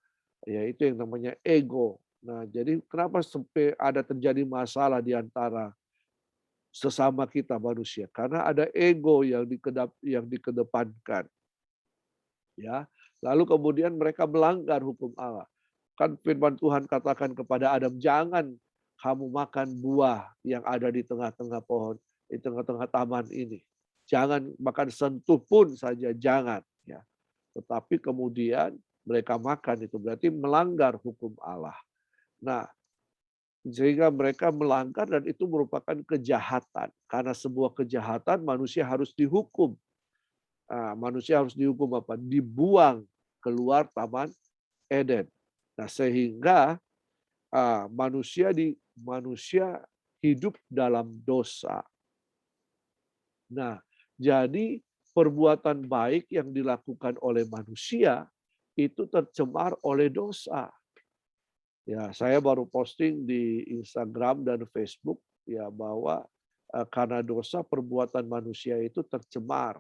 [SPEAKER 2] yaitu yang namanya ego. Nah, jadi kenapa sampai ada terjadi masalah di antara sesama kita manusia? Karena ada ego yang dikedepankan. Ya, lalu kemudian mereka melanggar hukum Allah. Kan firman Tuhan katakan kepada Adam, jangan kamu makan buah yang ada di tengah-tengah pohon, di tengah-tengah taman ini. Jangan makan sentuh pun saja, jangan. Ya. Tetapi kemudian mereka makan, itu berarti melanggar hukum Allah. Nah, sehingga mereka melanggar dan itu merupakan kejahatan. Karena sebuah kejahatan manusia harus dihukum. Manusia harus dihukum apa? Dibuang keluar Taman Eden. Nah, sehingga manusia hidup dalam dosa. Nah, jadi perbuatan baik yang dilakukan oleh manusia itu tercemar oleh dosa. Ya, saya baru posting di Instagram dan Facebook ya bahwa karena dosa perbuatan manusia itu tercemar.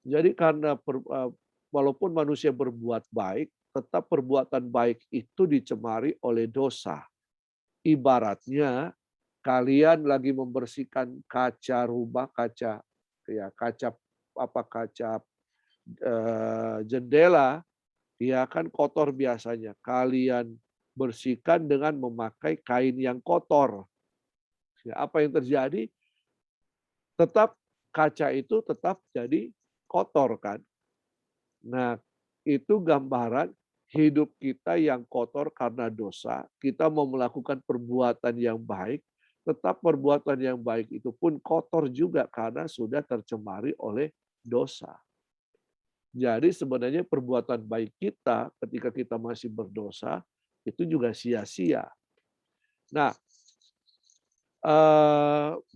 [SPEAKER 2] Jadi karena walaupun manusia berbuat baik, tetap perbuatan baik itu dicemari oleh dosa. Ibaratnya kalian lagi membersihkan kaca rumah, kaca jendela, ya kan kotor biasanya. Kalian bersihkan dengan memakai kain yang kotor. Ya, apa yang terjadi? Tetap kaca itu tetap jadi kotor kan. Nah, itu gambaran hidup kita yang kotor karena dosa. Kita mau melakukan perbuatan yang baik, tetap perbuatan yang baik itu pun kotor juga karena sudah tercemari oleh dosa. Jadi sebenarnya perbuatan baik kita ketika kita masih berdosa itu juga sia-sia. Nah,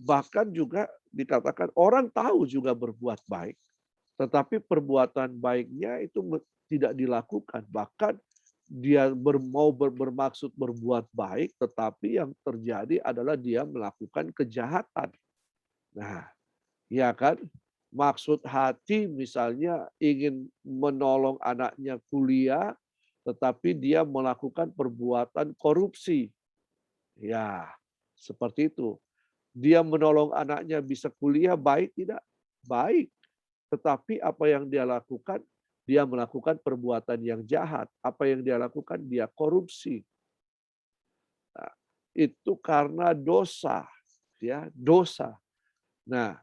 [SPEAKER 2] bahkan juga dikatakan orang tahu juga berbuat baik, tetapi perbuatan baiknya itu tidak dilakukan. Bahkan dia bermaksud berbuat baik, tetapi yang terjadi adalah dia melakukan kejahatan. Nah, ya kan? Maksud hati misalnya ingin menolong anaknya kuliah, tetapi dia melakukan perbuatan korupsi. Ya, seperti itu. Dia menolong anaknya bisa kuliah, baik tidak? Baik. Tetapi apa yang dia lakukan? Dia melakukan perbuatan yang jahat. Apa yang dia lakukan? Dia korupsi. Nah, itu karena dosa. Ya, dosa. Nah,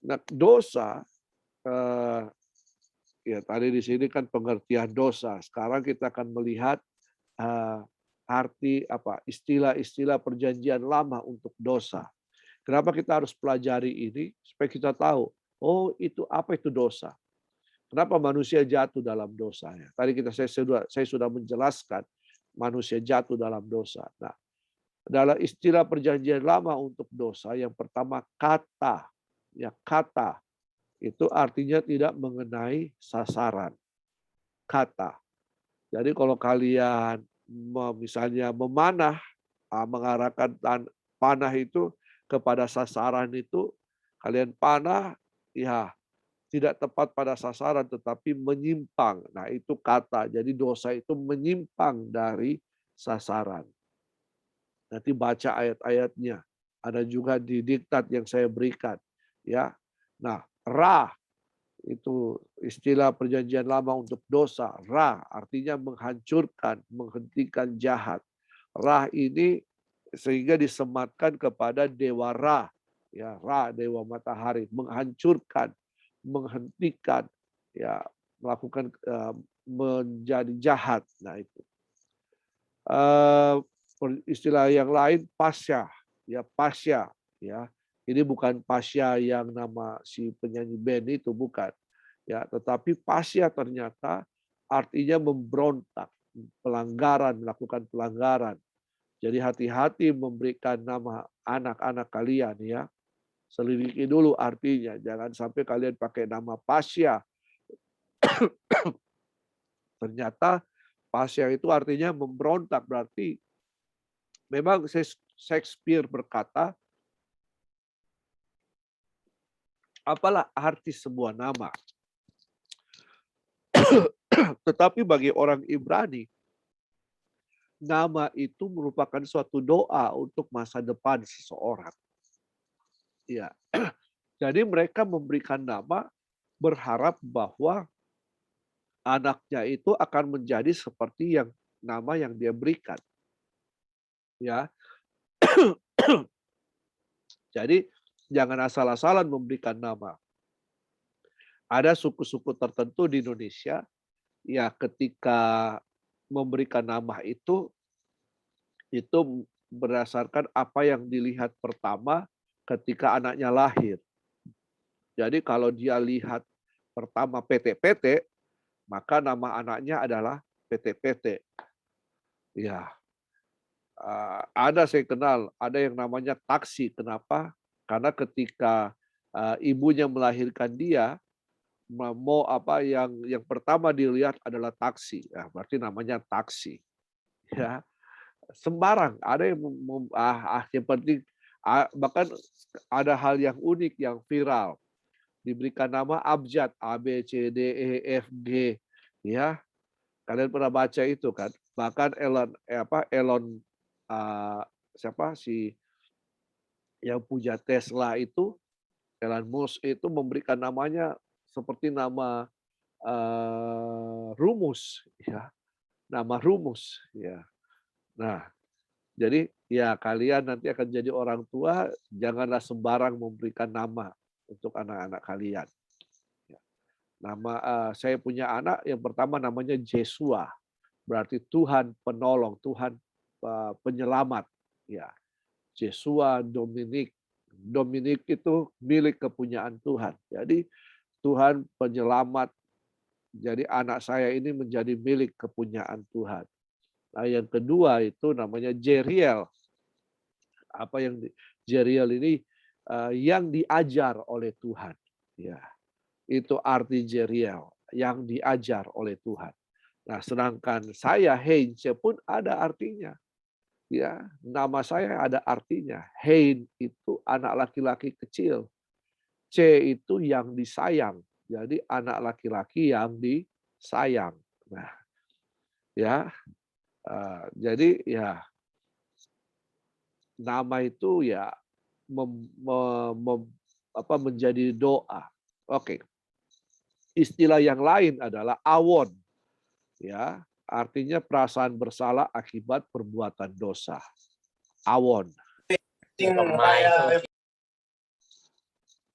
[SPEAKER 2] Nah, dosa ya tadi di sini kan pengertian dosa. Sekarang kita akan melihat arti apa istilah-istilah perjanjian lama untuk dosa. Kenapa kita harus pelajari ini supaya kita tahu, oh itu apa itu dosa? Kenapa manusia jatuh dalam dosa? Tadi saya sudah menjelaskan manusia jatuh dalam dosa. Nah, dalam istilah perjanjian lama untuk dosa, yang pertama kata, ya kata itu artinya tidak mengenai sasaran. Kata. Jadi kalau kalian misalnya memanah, mengarahkan panah itu kepada sasaran itu, kalian panah, ya tidak tepat pada sasaran tetapi menyimpang. Nah, itu kata. Jadi dosa itu menyimpang dari sasaran. Nanti baca ayat-ayatnya. Ada juga di diktat yang saya berikan, ya. Nah, ra itu istilah perjanjian lama untuk dosa. Ra artinya menghancurkan, menghentikan jahat. Ra ini sehingga disematkan kepada dewa Ra, ya Ra dewa matahari, menghancurkan, menghentikan, ya melakukan menjadi jahat. Nah itu istilah yang lain pasya, ya pasya, ya ini bukan pasya yang nama si penyanyi band itu bukan, ya tetapi pasya ternyata artinya memberontak, pelanggaran, melakukan pelanggaran. Jadi hati-hati memberikan nama anak-anak kalian ya. Selidiki dulu artinya, jangan sampai kalian pakai nama pasya. Ternyata pasya itu artinya memberontak, berarti memang Shakespeare berkata, apalah arti sebuah nama. Tetapi bagi orang Ibrani, nama itu merupakan suatu doa untuk masa depan seseorang. Ya. Jadi mereka memberikan nama berharap bahwa anaknya itu akan menjadi seperti yang nama yang dia berikan. Ya. Jadi jangan asal-asalan memberikan nama. Ada suku-suku tertentu di Indonesia ya ketika memberikan nama itu berdasarkan apa yang dilihat pertama ketika anaknya lahir. Jadi kalau dia lihat pertama PT-PT, maka nama anaknya adalah PT-PT. Ya, ada saya kenal, ada yang namanya taksi. Kenapa? Karena ketika ibunya melahirkan dia, mau apa yang pertama dilihat adalah taksi. Ya, berarti namanya taksi. Ya, sembarang. Ada yang yang penting bahkan ada hal yang unik yang viral. Diberikan nama abjad A B C D E F G, ya kalian pernah baca itu kan? Bahkan Elon siapa si yang punya Tesla itu, Elon Musk itu memberikan namanya seperti nama rumus, ya nama rumus, ya. Nah, jadi ya kalian nanti akan jadi orang tua, janganlah sembarang memberikan nama untuk anak-anak kalian. Nama saya punya anak yang pertama namanya Jesua, berarti Tuhan penolong, Tuhan penyelamat. Ya, Jesua Dominik. Dominik itu milik kepunyaan Tuhan. Jadi Tuhan penyelamat. Jadi anak saya ini menjadi milik kepunyaan Tuhan. Nah, yang kedua itu namanya Jeriel. Apa yang Jeriel ini yang diajar oleh Tuhan. Ya. Itu arti Jeriel, yang diajar oleh Tuhan. Nah, sedangkan saya Heinze pun ada artinya. Ya, nama saya ada artinya. Hein itu anak laki-laki kecil. C itu yang disayang. Jadi anak laki-laki yang disayang. Nah, ya. Jadi ya nama itu ya menjadi doa. Oke. Istilah yang lain adalah awon. Ya, artinya perasaan bersalah akibat perbuatan dosa. Awon.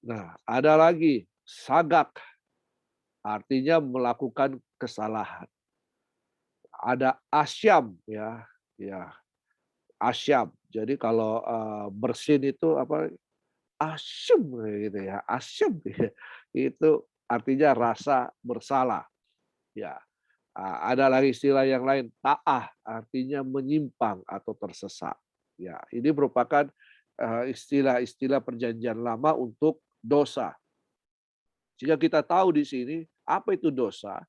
[SPEAKER 2] Nah, ada lagi sagak, artinya melakukan kesalahan. Ada asyam, ya asyam. Jadi kalau bersin itu apa? Asyam gitu ya, asyam. Itu artinya rasa bersalah. Ya, ada lagi istilah yang lain, ta'ah, artinya menyimpang atau tersesat. Ya, ini merupakan istilah-istilah perjanjian lama untuk dosa. Jika kita tahu di sini apa itu dosa,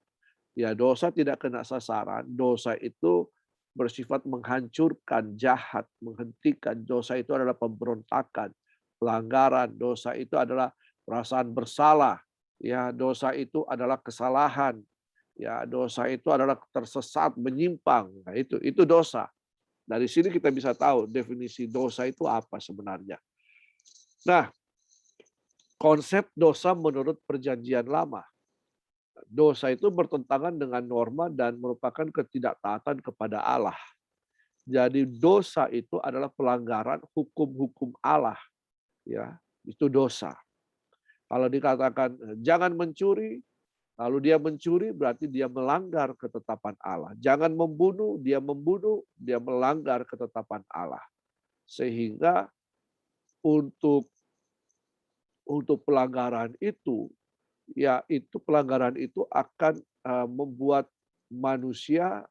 [SPEAKER 2] ya dosa tidak kena sasaran. Dosa itu bersifat menghancurkan, jahat, menghentikan. Dosa itu adalah pemberontakan, pelanggaran. Dosa itu adalah perasaan bersalah. Ya, dosa itu adalah kesalahan. Ya, dosa itu adalah tersesat, menyimpang. Nah, itu dosa. Dari sini kita bisa tahu definisi dosa itu apa sebenarnya. Nah, konsep dosa menurut perjanjian lama. Dosa itu bertentangan dengan norma dan merupakan ketidaktaatan kepada Allah. Jadi dosa itu adalah pelanggaran hukum-hukum Allah. Ya, itu dosa. Kalau dikatakan jangan mencuri, lalu dia mencuri berarti dia melanggar ketetapan Allah. Jangan membunuh, dia melanggar ketetapan Allah. Sehingga untuk pelanggaran itu, ya itu pelanggaran itu akan membuat manusia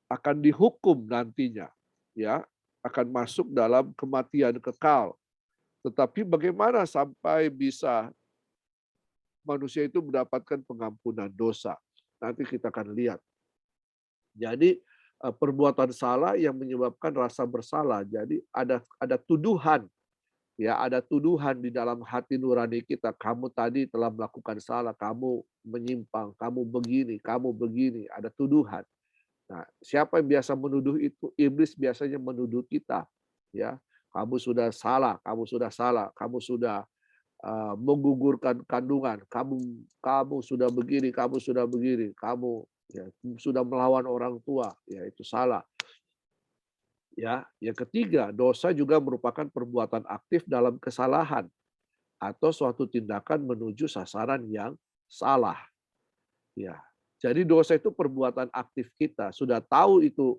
[SPEAKER 2] akan dihukum nantinya, ya akan masuk dalam kematian kekal. Tetapi bagaimana sampai bisa manusia itu mendapatkan pengampunan dosa? Nanti kita akan lihat. Jadi perbuatan salah yang menyebabkan rasa bersalah. Jadi ada tuduhan. Ya, ada tuduhan di dalam hati nurani kita. Kamu tadi telah melakukan salah, kamu menyimpang, kamu begini, ada tuduhan. Nah, siapa yang biasa menuduh itu? Iblis biasanya menuduh kita. Ya, kamu sudah salah, kamu sudah menggugurkan kandungan, kamu sudah begini, kamu ya, sudah melawan orang tua, ya itu salah. Ya, yang ketiga, dosa juga merupakan perbuatan aktif dalam kesalahan atau suatu tindakan menuju sasaran yang salah. Ya. Jadi dosa itu perbuatan aktif kita. Sudah tahu itu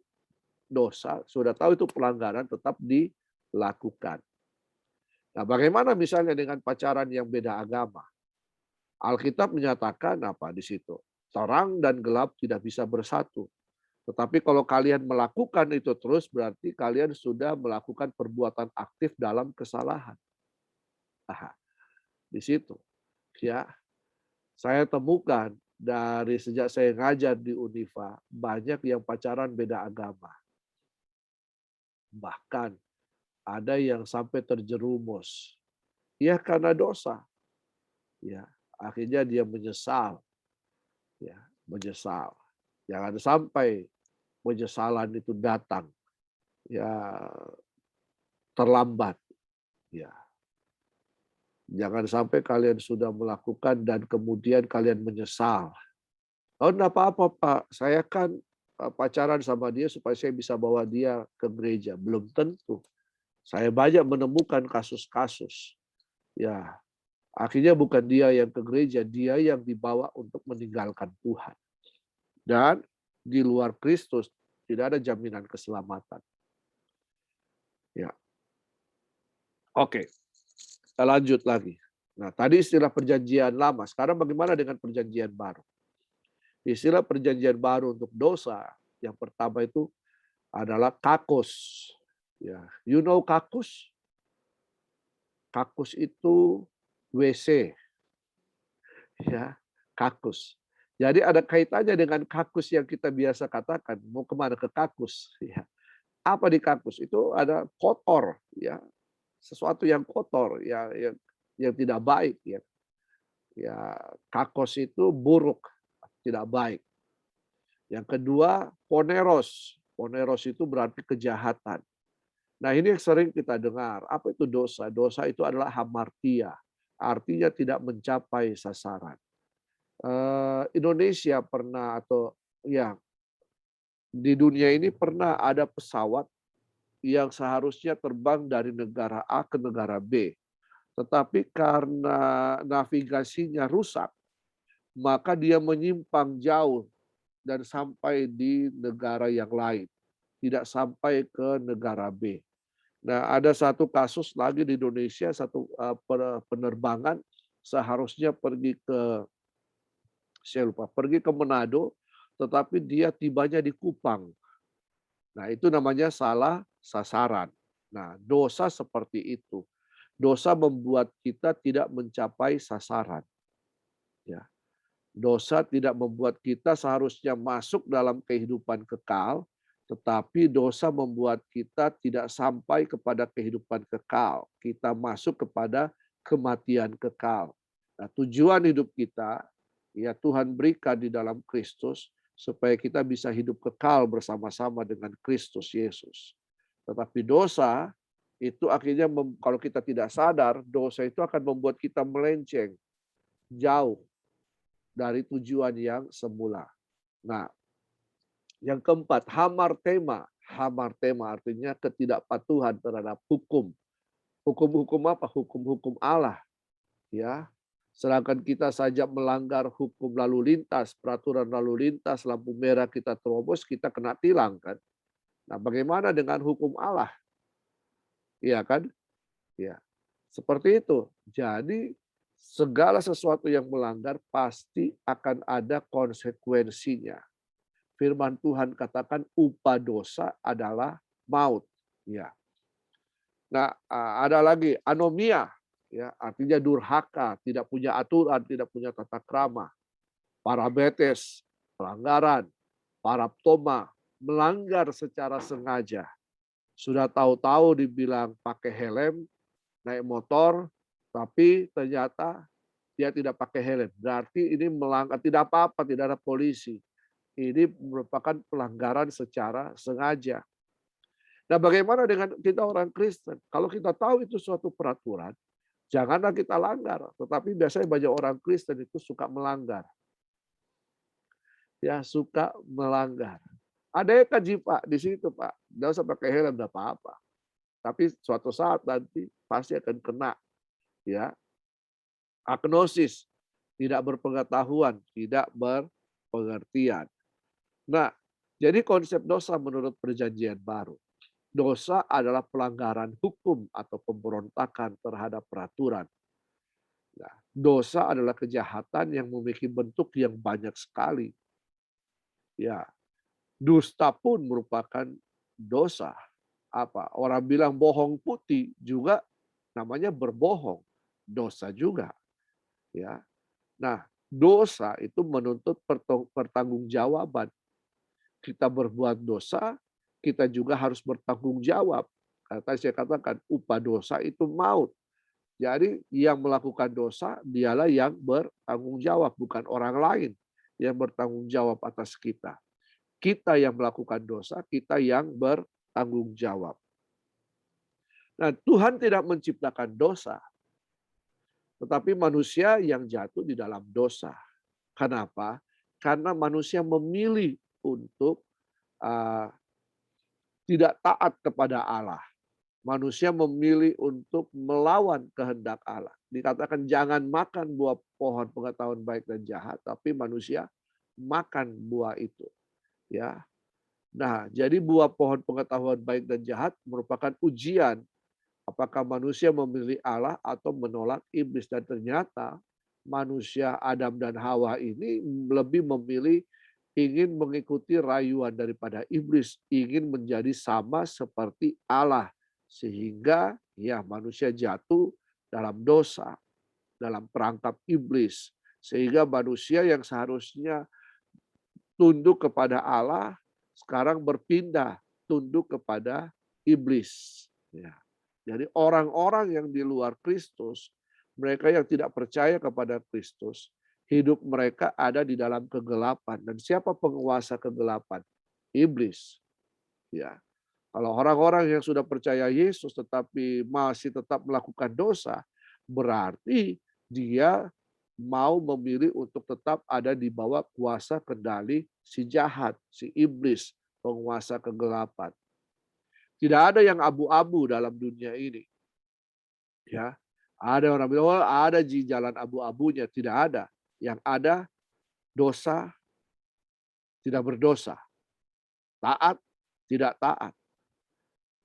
[SPEAKER 2] dosa, sudah tahu itu pelanggaran, tetap dilakukan. Nah, bagaimana misalnya dengan pacaran yang beda agama? Alkitab menyatakan apa di situ? Terang dan gelap tidak bisa bersatu. Tetapi kalau kalian melakukan itu terus, berarti kalian sudah melakukan perbuatan aktif dalam kesalahan. Nah, di situ, ya, saya temukan dari sejak saya ngajar di Unifa, banyak yang pacaran beda agama. Bahkan ada yang sampai terjerumus. Ya karena dosa. Ya, akhirnya dia menyesal. Ya, menyesal. Jangan sampai penyesalan itu datang ya terlambat, ya jangan sampai kalian sudah melakukan dan kemudian kalian menyesal. Oh, enggak apa-apa Pak, saya kan pacaran sama dia supaya saya bisa bawa dia ke gereja. Belum tentu. Saya banyak menemukan kasus-kasus, ya akhirnya bukan dia yang ke gereja, dia yang dibawa untuk meninggalkan Tuhan. Dan di luar Kristus tidak ada jaminan keselamatan. Ya. Oke. Kita lanjut lagi. Nah, tadi istilah perjanjian lama. Sekarang bagaimana dengan perjanjian baru? Istilah perjanjian baru untuk dosa yang pertama itu adalah kakos. Ya, you know kakos? Kakos itu WC. Ya, kakos. Jadi ada kaitannya dengan kakus yang kita biasa katakan, mau kemana ke kakus? Ya. Apa di kakus? Itu ada kotor, ya, sesuatu yang kotor, ya, yang tidak baik, ya. Ya, kakos itu buruk, tidak baik. Yang kedua, poneros. Poneros itu berarti kejahatan. Nah, ini yang sering kita dengar. Apa itu dosa? Dosa itu adalah hamartia, artinya tidak mencapai sasaran. Indonesia pernah atau ya di dunia ini pernah ada pesawat yang seharusnya terbang dari negara A ke negara B. Tetapi karena navigasinya rusak, maka dia menyimpang jauh dan sampai di negara yang lain, tidak sampai ke negara B. Nah, ada satu kasus lagi di Indonesia, satu penerbangan seharusnya pergi ke, saya lupa, pergi ke Manado, tetapi dia tibanya di Kupang. Nah, itu namanya salah sasaran. Nah, dosa seperti itu. Dosa membuat kita tidak mencapai sasaran. Ya. Dosa tidak membuat kita seharusnya masuk dalam kehidupan kekal, tetapi dosa membuat kita tidak sampai kepada kehidupan kekal. Kita masuk kepada kematian kekal. Nah, tujuan hidup kita, ya Tuhan berikan di dalam Kristus, supaya kita bisa hidup kekal bersama-sama dengan Kristus Yesus. Tetapi dosa itu akhirnya, kalau kita tidak sadar, dosa itu akan membuat kita melenceng jauh dari tujuan yang semula. Nah, yang keempat, hamartema. Hamartema artinya ketidakpatuhan terhadap hukum. Hukum-hukum apa? Hukum-hukum Allah. Ya, sedangkan kita saja melanggar hukum lalu lintas, peraturan lalu lintas, lampu merah kita terobos, kita kena tilang kan. Nah, bagaimana dengan hukum Allah? Iya kan? Ya, seperti itu. Jadi segala sesuatu yang melanggar pasti akan ada konsekuensinya. Firman Tuhan katakan upah dosa adalah maut. Ya. Nah, ada lagi anomia, ya, artinya durhaka, tidak punya aturan, tidak punya tata krama. Parabetes, pelanggaran. Paraptoma, melanggar secara sengaja. Sudah tahu-tahu dibilang pakai helm, naik motor, tapi ternyata dia tidak pakai helm. Berarti ini melanggar, tidak apa-apa, tidak ada polisi. Ini merupakan pelanggaran secara sengaja. Nah, bagaimana dengan kita orang Kristen? Kalau kita tahu itu suatu peraturan, janganlah kita langgar. Tetapi biasanya banyak orang Kristen itu suka melanggar. Ya, suka melanggar. Ada yang kaji Pak di situ Pak, nggak usah pakai helm, nggak apa-apa. Tapi suatu saat nanti pasti akan kena, ya, agnosis, tidak berpengetahuan, tidak berpengertian. Nah, jadi konsep dosa menurut Perjanjian Baru, dosa adalah pelanggaran hukum atau pemberontakan terhadap peraturan. Nah, dosa adalah kejahatan yang memiliki bentuk yang banyak sekali. Ya, dusta pun merupakan dosa. Apa? Orang bilang bohong putih juga namanya berbohong, dosa juga. Ya. Nah, dosa itu menuntut pertanggungjawaban. Kita berbuat dosa, kita juga harus bertanggung jawab. Kata saya katakan, upah dosa itu maut. Jadi yang melakukan dosa dialah yang bertanggung jawab, bukan orang lain yang bertanggung jawab atas kita. Kita yang melakukan dosa, kita yang bertanggung jawab. Nah, Tuhan tidak menciptakan dosa, tetapi manusia yang jatuh di dalam dosa. Kenapa? Karena manusia memilih untuk tidak taat kepada Allah. Manusia memilih untuk melawan kehendak Allah. Dikatakan jangan makan buah pohon pengetahuan baik dan jahat, tapi manusia makan buah itu. Ya. Nah, jadi buah pohon pengetahuan baik dan jahat merupakan ujian apakah manusia memilih Allah atau menolak iblis. Dan ternyata manusia Adam dan Hawa ini lebih memilih ingin mengikuti rayuan daripada iblis, ingin menjadi sama seperti Allah. Sehingga ya manusia jatuh dalam dosa, dalam perangkap iblis. Sehingga manusia yang seharusnya tunduk kepada Allah, sekarang berpindah tunduk kepada iblis. Ya. Jadi orang-orang yang di luar Kristus, mereka yang tidak percaya kepada Kristus, hidup mereka ada di dalam kegelapan. Dan siapa penguasa kegelapan? Iblis. Ya. Kalau orang-orang yang sudah percaya Yesus tetapi masih tetap melakukan dosa, berarti dia mau memilih untuk tetap ada di bawah kuasa kendali si jahat, si iblis, penguasa kegelapan. Tidak ada yang abu-abu dalam dunia ini. Ya, Ada orang bilang, oh ada jalan abu-abunya. Tidak ada. Yang ada dosa, tidak berdosa. Taat, tidak taat.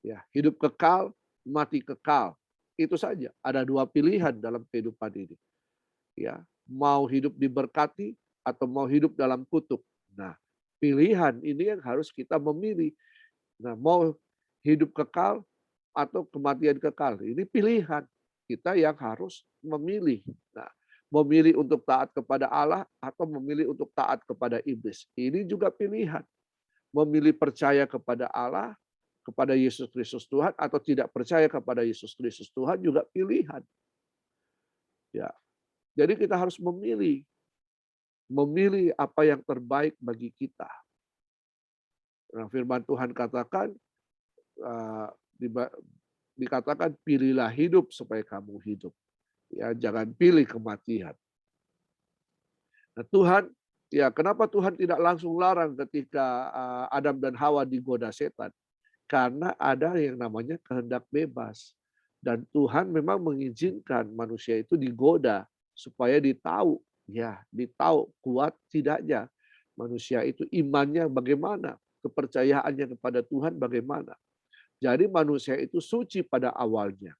[SPEAKER 2] Ya, hidup kekal, mati kekal. Itu saja. Ada dua pilihan dalam kehidupan ini. Ya, mau hidup diberkati atau mau hidup dalam kutuk. Nah, pilihan ini yang harus kita memilih. Nah, mau hidup kekal atau kematian kekal. Ini pilihan kita yang harus memilih. Nah, memilih untuk taat kepada Allah atau memilih untuk taat kepada iblis. Ini juga pilihan. Memilih percaya kepada Allah, kepada Yesus Kristus Tuhan, atau tidak percaya kepada Yesus Kristus Tuhan juga pilihan. Ya, jadi kita harus memilih apa yang terbaik bagi kita. Nah, firman Tuhan katakan, dikatakan pilihlah hidup supaya kamu hidup. Ya, jangan pilih kematian. Nah, Tuhan, ya kenapa Tuhan tidak langsung larang ketika Adam dan Hawa digoda setan? Karena ada yang namanya kehendak bebas. Dan Tuhan memang mengizinkan manusia itu digoda supaya ditahu kuat tidaknya manusia itu, imannya bagaimana, kepercayaannya kepada Tuhan bagaimana. Jadi manusia itu suci pada awalnya.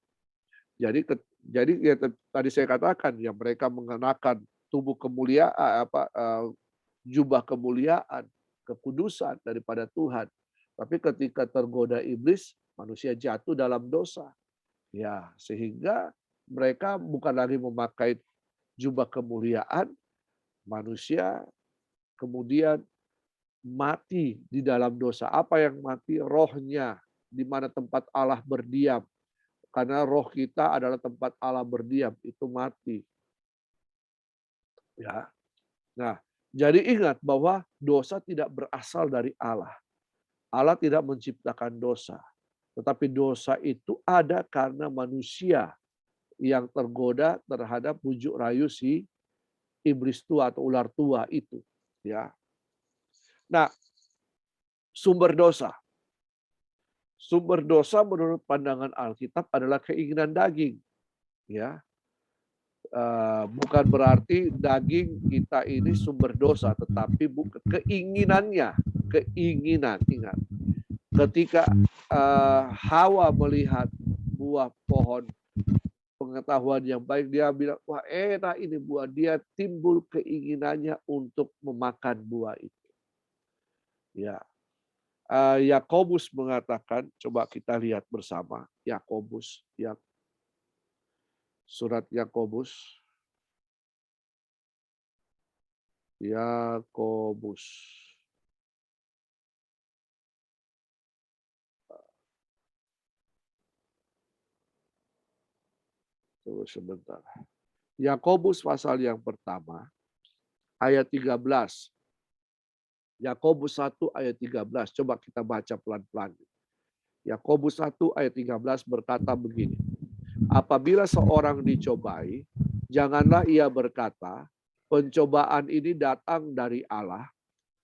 [SPEAKER 2] Jadi ya, tadi saya katakan ya, mereka mengenakan tubuh kemuliaan, jubah kemuliaan, kekudusan daripada Tuhan. Tapi ketika tergoda iblis, manusia jatuh dalam dosa. Ya, sehingga mereka bukan lagi memakai jubah kemuliaan, manusia kemudian mati di dalam dosa. Apa yang mati? Rohnya, di mana tempat Allah berdiam. Karena roh kita adalah tempat Allah berdiam, itu mati. Ya. Nah, jadi ingat bahwa dosa tidak berasal dari Allah. Allah tidak menciptakan dosa. Tetapi dosa itu ada karena manusia yang tergoda terhadap bujuk rayu si iblis tua atau ular tua itu. Ya. Nah, sumber dosa. Sumber dosa menurut pandangan Alkitab adalah keinginan daging. Ya. Bukan berarti daging kita ini sumber dosa, tetapi bukan keinginannya. Keinginan, ingat. Ketika Hawa melihat buah pohon pengetahuan yang baik, dia bilang, wah enak ini buah. Dia timbul keinginannya untuk memakan buah itu. Ya. Yakobus mengatakan, coba kita lihat bersama. Yakobus, surat Yakobus. Yakobus. Tunggu sebentar. Yakobus pasal yang pertama, ayat 13. Yakobus 1 ayat 13. Coba kita baca pelan-pelan. Yakobus 1 ayat 13 berkata begini. Apabila seorang dicobai, janganlah ia berkata, pencobaan ini datang dari Allah,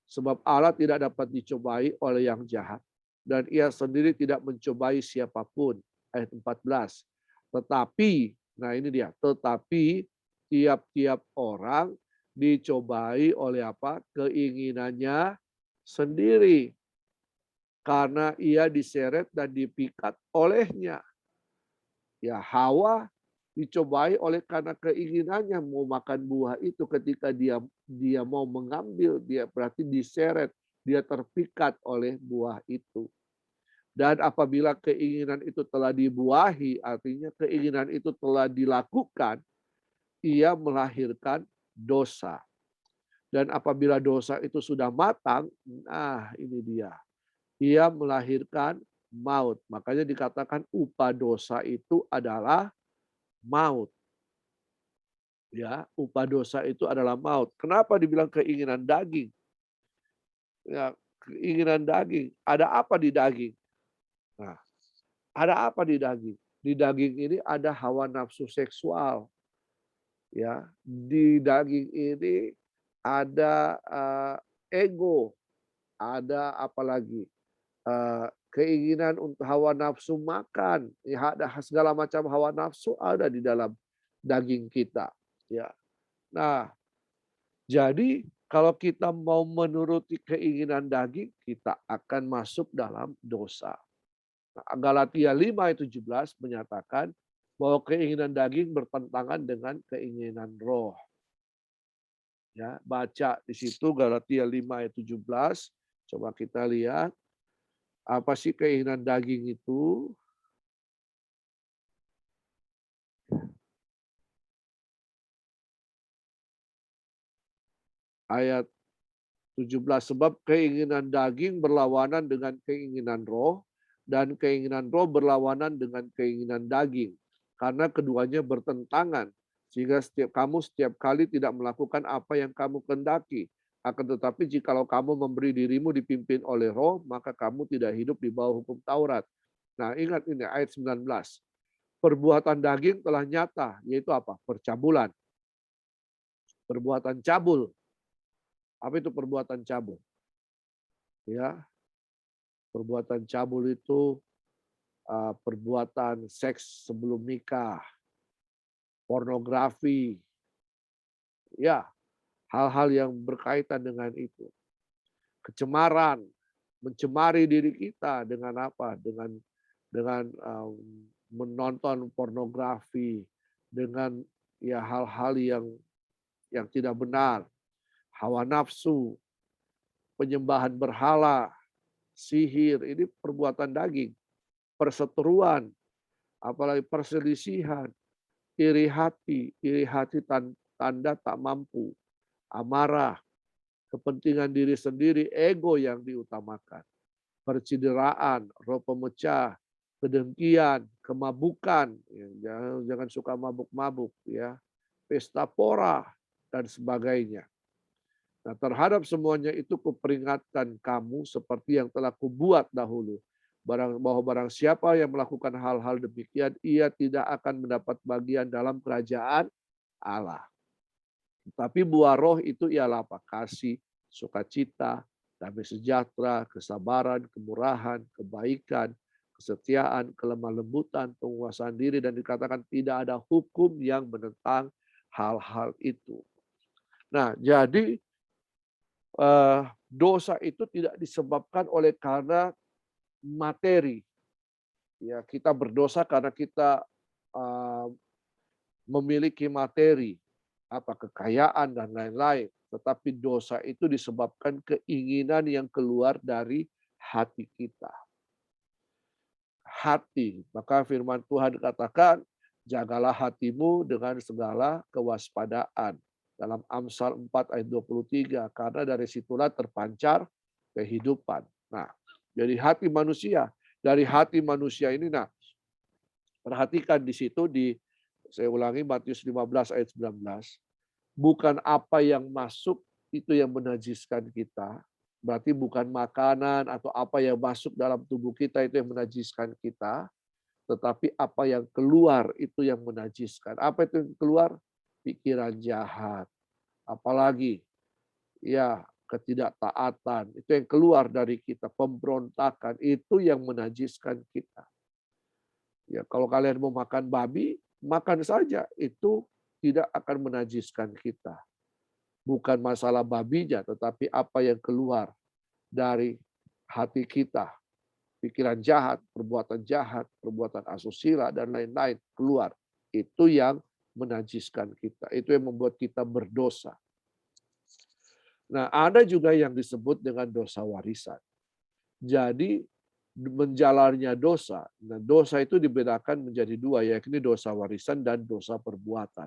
[SPEAKER 2] sebab Allah tidak dapat dicobai oleh yang jahat, dan ia sendiri tidak mencobai siapapun. Ayat 14. Tetapi, nah ini dia, tetapi tiap-tiap orang dicobai oleh apa? Keinginannya sendiri. Karena ia diseret dan dipikat olehnya. Ya, Hawa dicobai oleh karena keinginannya mau makan buah itu. Ketika dia mau mengambil, dia berarti diseret, dia terpikat oleh buah itu. Dan apabila keinginan itu telah dibuahi, artinya keinginan itu telah dilakukan, ia melahirkan dosa. Dan apabila dosa itu sudah matang, nah ini dia. Ia melahirkan maut. Makanya dikatakan upah dosa itu adalah maut. Ya, upah dosa itu adalah maut. Kenapa dibilang keinginan daging? Ya, keinginan daging. Ada apa di daging? Nah, ada apa di daging? Di daging ini ada hawa nafsu seksual. Ya, di daging ini ada ego, ada apa lagi? keinginan untuk hawa nafsu makan, ya, ada segala macam hawa nafsu ada di dalam daging kita. Ya. Nah, jadi kalau kita mau menuruti keinginan daging, kita akan masuk dalam dosa. Nah, Galatia 5 ayat 17 menyatakan bahwa keinginan daging bertentangan dengan keinginan roh. Ya, baca di situ Galatia 5 ayat 17. Coba kita lihat apa sih keinginan daging itu? Ayat 17, sebab keinginan daging berlawanan dengan keinginan roh, dan keinginan roh berlawanan dengan keinginan daging. Karena keduanya bertentangan, sehingga kamu setiap kali tidak melakukan apa yang kamu kehendaki. Akan tetapi jikalau kamu memberi dirimu dipimpin oleh roh, maka kamu tidak hidup di bawah hukum Taurat. Nah, ingat ini ayat 19. Perbuatan daging telah nyata, yaitu apa? Percabulan. Perbuatan cabul. Apa itu perbuatan cabul? Ya, perbuatan cabul itu perbuatan seks sebelum nikah, pornografi, ya, hal-hal yang berkaitan dengan itu. Kecemaran, mencemari diri kita dengan apa? Dengan menonton pornografi, dengan ya hal-hal yang tidak benar, hawa nafsu, penyembahan berhala, sihir, ini perbuatan daging. Perseteruan, apalagi perselisihan, iri hati tanda tak mampu, amarah, kepentingan diri sendiri, ego yang diutamakan, percideraan, roh pemecah, kedengkian, kemabukan, jangan suka mabuk-mabuk, ya, pesta pora dan sebagainya. Nah, terhadap semuanya itu kuperingatkan kamu seperti yang telah kubuat dahulu. Bahwa barang siapa yang melakukan hal-hal demikian, ia tidak akan mendapat bagian dalam kerajaan Allah. Tapi buah roh itu ialah apa? Kasih, sukacita, damai sejahtera, kesabaran, kemurahan, kebaikan, kesetiaan, kelemah lembutan, penguasaan diri, dan dikatakan tidak ada hukum yang menentang hal-hal itu. Nah, jadi dosa itu tidak disebabkan oleh karena materi. Ya, kita berdosa karena kita memiliki materi, apa kekayaan dan lain-lain. Tetapi dosa itu disebabkan keinginan yang keluar dari hati kita. Hati, maka firman Tuhan katakan, jagalah hatimu dengan segala kewaspadaan. Dalam Amsal 4 ayat 23, karena dari situlah terpancar kehidupan. Nah, jadi hati manusia, dari hati manusia ini, nah, perhatikan di situ saya ulangi Matius 15 ayat 19, bukan apa yang masuk itu yang menajiskan kita, berarti bukan makanan atau apa yang masuk dalam tubuh kita itu yang menajiskan kita, tetapi apa yang keluar itu yang menajiskan. Apa itu yang keluar? Pikiran jahat, apalagi ya ketidaktaatan, itu yang keluar dari kita, pemberontakan, itu yang menajiskan kita. Ya, kalau kalian mau makan babi, makan saja, itu tidak akan menajiskan kita. Bukan masalah babinya, tetapi apa yang keluar dari hati kita. Pikiran jahat, perbuatan asusila, dan lain-lain keluar. Itu yang menajiskan kita. Itu yang membuat kita berdosa. Nah, ada juga yang disebut dengan dosa warisan. Jadi, menjalarnya dosa. Nah, dosa itu dibedakan menjadi dua, yakni dosa warisan dan dosa perbuatan.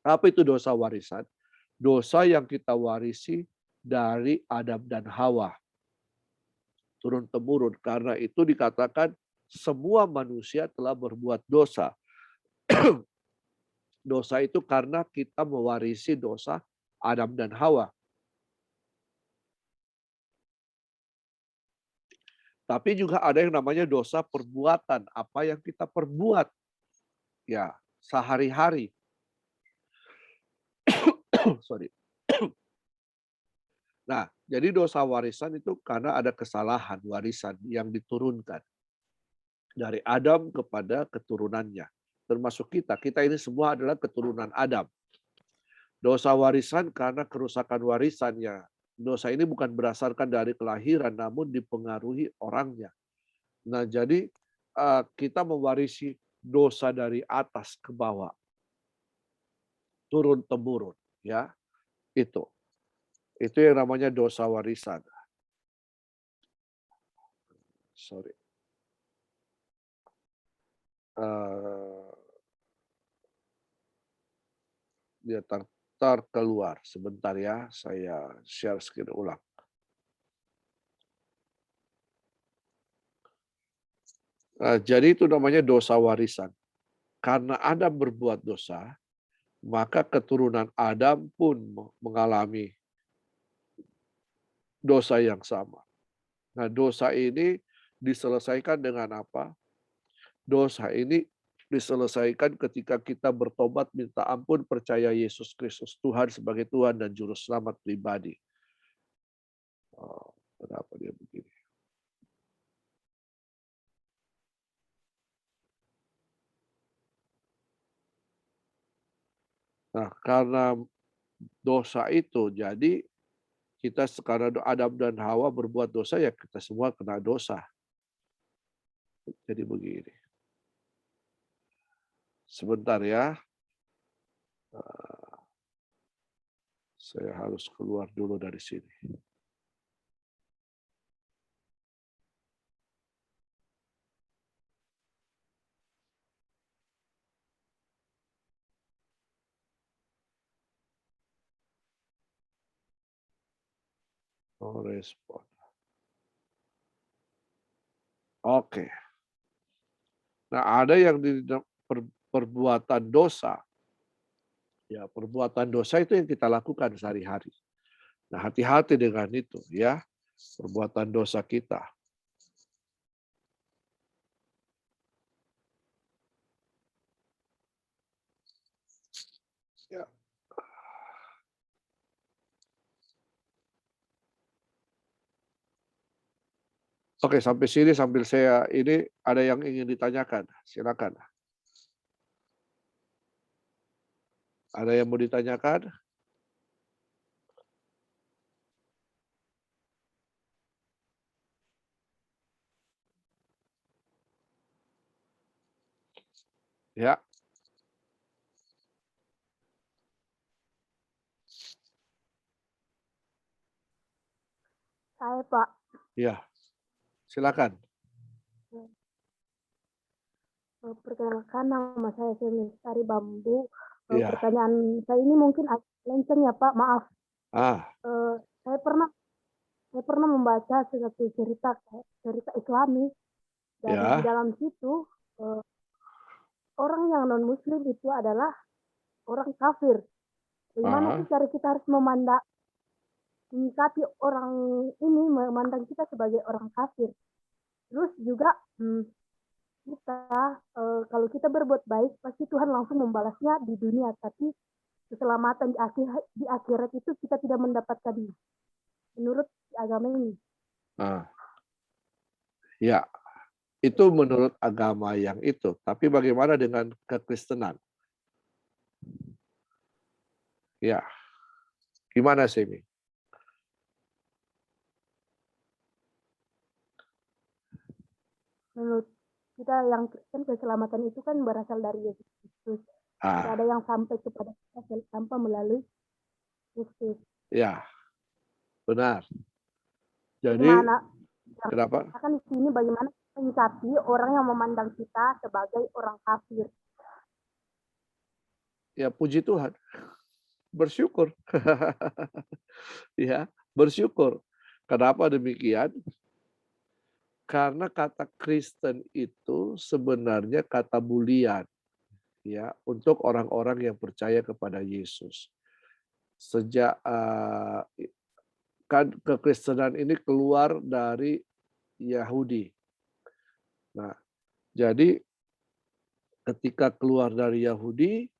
[SPEAKER 2] Apa itu dosa warisan? Dosa yang kita warisi dari Adam dan Hawa. Turun-temurun. Karena itu dikatakan semua manusia telah berbuat dosa. Dosa itu karena kita mewarisi dosa Adam dan Hawa. Tapi juga ada yang namanya dosa perbuatan. Apa yang kita perbuat ya sehari-hari. Sorry. Nah, jadi dosa warisan itu karena ada kesalahan warisan yang diturunkan dari Adam kepada keturunannya. Termasuk kita. Kita ini semua adalah keturunan Adam. Dosa warisan karena kerusakan warisannya. Dosa ini bukan berdasarkan dari kelahiran, namun dipengaruhi orangnya. Nah, jadi kita mewarisi dosa dari atas ke bawah, turun temurun, ya itu yang namanya dosa warisan. Sorry. Dia terkeluar sebentar ya, saya share screen ulang. Jadi itu namanya dosa warisan. Karena Adam berbuat dosa, maka keturunan Adam pun mengalami dosa yang sama. Nah, dosa ini diselesaikan dengan apa? Dosa ini diselesaikan ketika kita bertobat, minta ampun, percaya Yesus Kristus Tuhan sebagai Tuhan dan Juru Selamat pribadi. Kenapa dia begini? Nah, karena dosa itu, jadi kita sekarang Adam dan Hawa berbuat dosa, ya kita semua kena dosa. Jadi begini. Sebentar ya. Saya harus keluar dulu dari sini. No respon. Oke. Nah, ada yang di perbuatan dosa. Ya, perbuatan dosa itu yang kita lakukan sehari-hari. Nah, hati-hati dengan itu ya. Perbuatan dosa kita. Ya. Oke, sampai sini sambil saya ini ada yang ingin ditanyakan. Silakan. Ada yang mau ditanyakan? Ya.
[SPEAKER 5] Saya, Pak.
[SPEAKER 2] Ya. Silakan.
[SPEAKER 5] Perkenalkan, nama saya Semestari Bambu.
[SPEAKER 2] Iya.
[SPEAKER 5] Pertanyaan saya ini mungkin agak lenceng ya, Pak. Maaf. Saya pernah membaca suatu cerita Islami, dan
[SPEAKER 2] Ya.
[SPEAKER 5] di dalam situ orang yang non Muslim itu adalah orang kafir. Bagaimana sih cara kita harus menyikapi orang ini, memandang kita sebagai orang kafir? Terus juga kita kalau kita berbuat baik pasti Tuhan langsung membalasnya di dunia, tapi keselamatan di akhirat itu kita tidak mendapatkannya menurut agama ini.
[SPEAKER 2] Ya, itu menurut agama yang itu. Tapi bagaimana dengan kekristenan? Ya, gimana sih, Mi?
[SPEAKER 5] Menurut kita yang Kristen, keselamatan itu kan berasal dari Yesus Kristus. Tidak ada yang sampai kepada kita tanpa melalui Kristus.
[SPEAKER 2] Ya, benar. Jadi, kenapa?
[SPEAKER 5] Akan di sini bagaimana menyikapi orang yang memandang kita sebagai orang kafir.
[SPEAKER 2] Ya, puji Tuhan. Bersyukur. Ya, bersyukur. Kenapa demikian? Karena kata Kristen itu sebenarnya kata bulian, ya, untuk orang-orang yang percaya kepada Yesus. Sejak kan kekristenan ini keluar dari Yahudi. Nah, jadi ketika keluar dari Yahudi,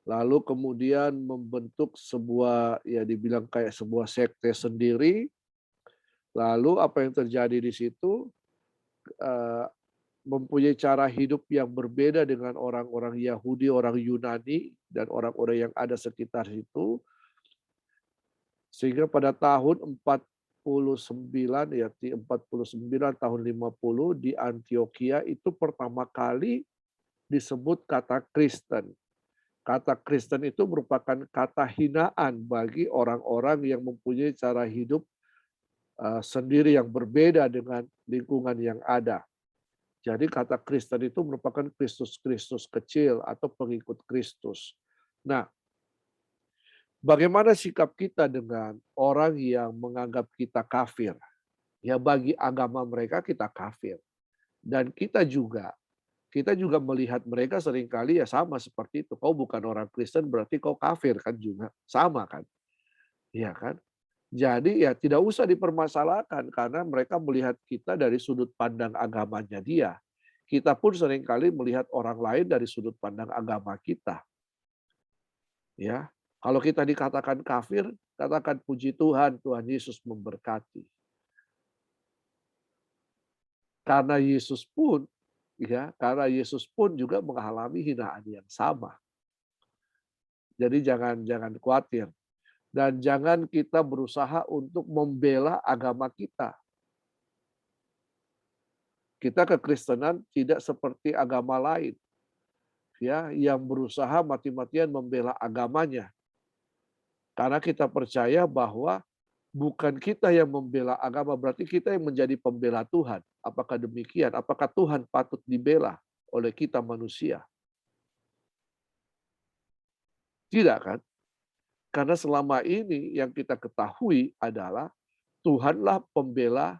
[SPEAKER 2] lalu kemudian membentuk sebuah, ya dibilang kayak sebuah sekte sendiri. Lalu apa yang terjadi di situ, eh, mempunyai cara hidup yang berbeda dengan orang-orang Yahudi, orang Yunani, dan orang-orang yang ada sekitar situ. Sehingga pada tahun 49, ya 49 tahun 50 di Antioquia itu pertama kali disebut kata Kristen. Kata Kristen itu merupakan kata hinaan bagi orang-orang yang mempunyai cara hidup sendiri yang berbeda dengan lingkungan yang ada. Jadi kata Kristen itu merupakan Kristus-Kristus kecil atau pengikut Kristus. Nah, bagaimana sikap kita dengan orang yang menganggap kita kafir? Ya bagi agama mereka kita kafir. Dan kita juga melihat mereka seringkali ya sama seperti itu. Kau bukan orang Kristen berarti kau kafir kan juga. Sama kan? Iya kan? Jadi ya tidak usah dipermasalahkan karena mereka melihat kita dari sudut pandang agamanya dia. Kita pun seringkali melihat orang lain dari sudut pandang agama kita. Ya, kalau kita dikatakan kafir, katakan puji Tuhan, Tuhan Yesus memberkati. Karena Yesus pun juga mengalami hinaan yang sama. Jadi jangan khawatir. Dan jangan kita berusaha untuk membela agama kita. Kita kekristenan tidak seperti agama lain, ya, yang berusaha mati-matian membela agamanya. Karena kita percaya bahwa bukan kita yang membela agama, berarti kita yang menjadi pembela Tuhan. Apakah demikian? Apakah Tuhan patut dibela oleh kita manusia? Tidak kan? Karena selama ini yang kita ketahui adalah Tuhanlah pembela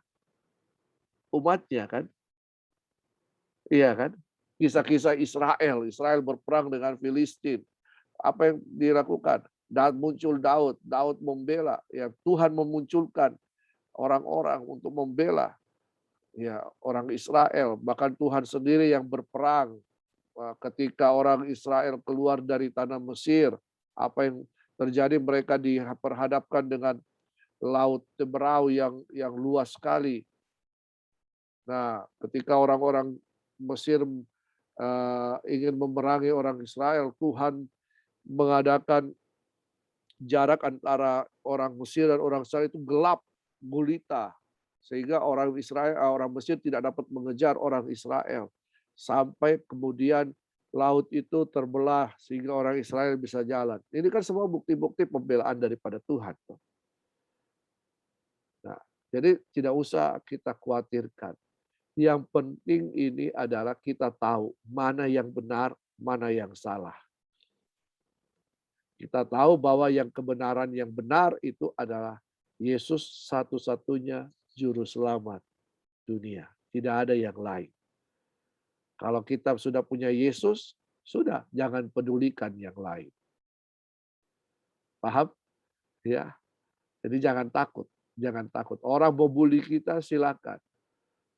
[SPEAKER 2] umatnya kan? Iya kan? Kisah-kisah Israel berperang dengan Filistin. Apa yang dilakukan? Dan muncul Daud membela. Ya, Tuhan memunculkan orang-orang untuk membela ya orang Israel. Bahkan Tuhan sendiri yang berperang ketika orang Israel keluar dari tanah Mesir. Apa yang terjadi, mereka diperhadapkan dengan Laut Teberau yang luas sekali. Nah, ketika orang-orang Mesir ingin memerangi orang Israel, Tuhan mengadakan jarak antara orang Mesir dan orang Israel itu gelap gulita, sehingga orang Mesir tidak dapat mengejar orang Israel sampai kemudian laut itu terbelah sehingga orang Israel bisa jalan. Ini kan semua bukti-bukti pembelaan daripada Tuhan. Nah, jadi tidak usah kita khawatirkan. Yang penting ini adalah kita tahu mana yang benar, mana yang salah. Kita tahu bahwa yang kebenaran yang benar itu adalah Yesus satu-satunya juru selamat dunia. Tidak ada yang lain. Kalau kita sudah punya Yesus, sudah jangan pedulikan yang lain. Paham? Ya. Jadi jangan takut, jangan takut. Orang mau bully kita silakan.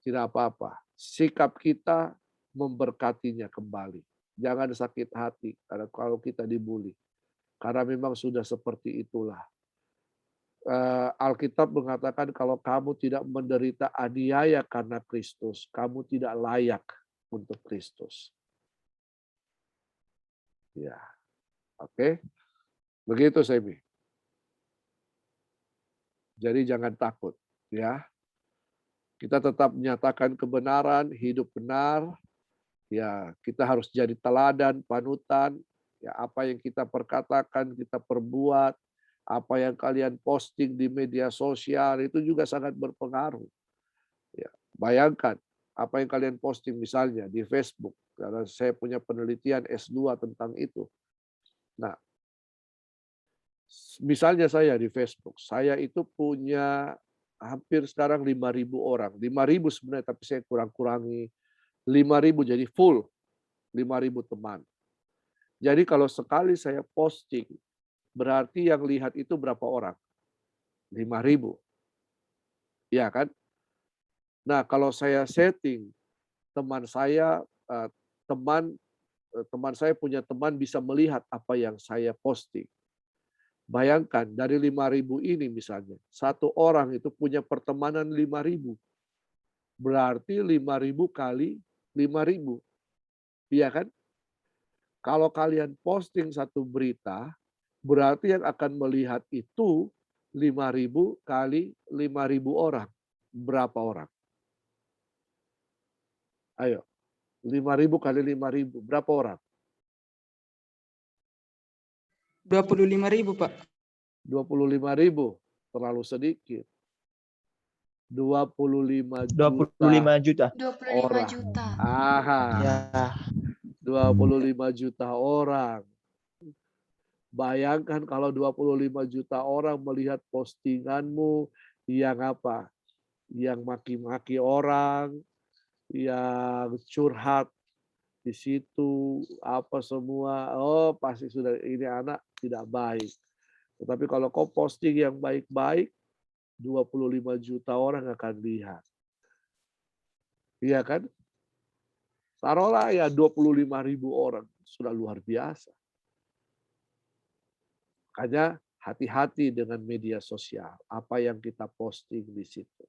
[SPEAKER 2] Tidak apa-apa. Sikap kita memberkatinya kembali. Jangan sakit hati karena kalau kita dibully. Karena memang sudah seperti itulah. Alkitab mengatakan kalau kamu tidak menderita aniaya karena Kristus, kamu tidak layak untuk Kristus. Ya, oke. Begitu, Semi. Jadi jangan takut, ya. Kita tetap menyatakan kebenaran, hidup benar. Ya, kita harus jadi teladan, panutan. Ya, apa yang kita perkatakan, kita perbuat, apa yang kalian posting di media sosial itu juga sangat berpengaruh. Ya, bayangkan apa yang kalian posting misalnya di Facebook. Karena saya punya penelitian S2 tentang itu. Nah, misalnya saya di Facebook, saya itu punya hampir sekarang 5.000 orang. 5.000 sebenarnya, tapi saya kurang-kurangi 5.000 jadi full 5.000 teman. Jadi kalau sekali saya posting, berarti yang lihat itu berapa orang? 5.000. Ya kan? Nah, kalau saya setting teman saya, teman teman saya punya teman bisa melihat apa yang saya posting. Bayangkan dari 5.000 ini misalnya, satu orang itu punya pertemanan 5.000. Berarti 5.000 kali 5.000. Iya kan? Kalau kalian posting satu berita, berarti yang akan melihat itu 5.000 kali 5.000 orang. Berapa orang? Ayo, 5.000 kali 5.000, berapa orang?
[SPEAKER 4] 25.000, Pak.
[SPEAKER 2] 25.000, terlalu sedikit. 25
[SPEAKER 7] 25 juta.
[SPEAKER 1] 25
[SPEAKER 2] orang.
[SPEAKER 1] juta.
[SPEAKER 2] Aha,
[SPEAKER 7] Ya.
[SPEAKER 2] 25 juta orang. Bayangkan kalau 25 juta orang melihat postinganmu yang apa? Yang maki-maki orang, yang curhat di situ, apa semua. Oh, pasti sudah ini anak tidak baik. Tetapi kalau kau posting yang baik-baik, 25 juta orang akan lihat. Iya kan? Taruhlah ya 25.000 orang. Sudah luar biasa. Makanya hati-hati dengan media sosial. Apa yang kita posting di situ.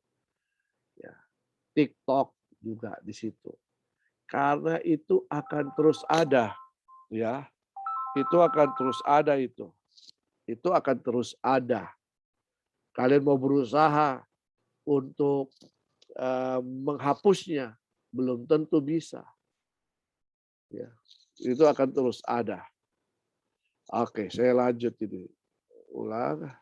[SPEAKER 2] Ya. TikTok juga di situ. Karena itu akan terus ada. Ya. Itu akan terus ada itu. Itu akan terus ada. Kalian mau berusaha untuk menghapusnya, belum tentu bisa. Ya, itu akan terus ada. Oke, saya lanjut ini. Ulang.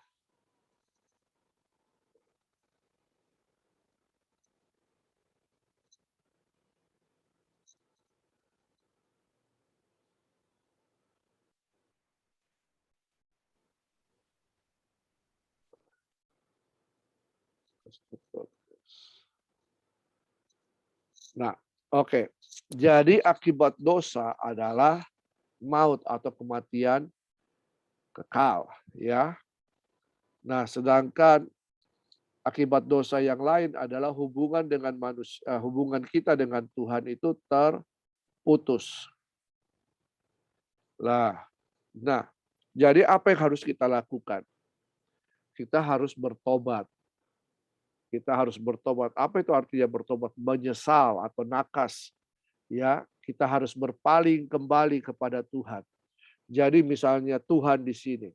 [SPEAKER 2] Nah, oke. Jadi akibat dosa adalah maut atau kematian kekal, ya. Nah, sedangkan akibat dosa yang lain adalah hubungan dengan manusia, hubungan kita dengan Tuhan itu terputus. Nah, jadi apa yang harus kita lakukan? Kita harus bertobat. Kita harus bertobat. Apa itu artinya bertobat? Menyesal atau nakas. Ya, kita harus berpaling kembali kepada Tuhan. Jadi misalnya Tuhan di sini.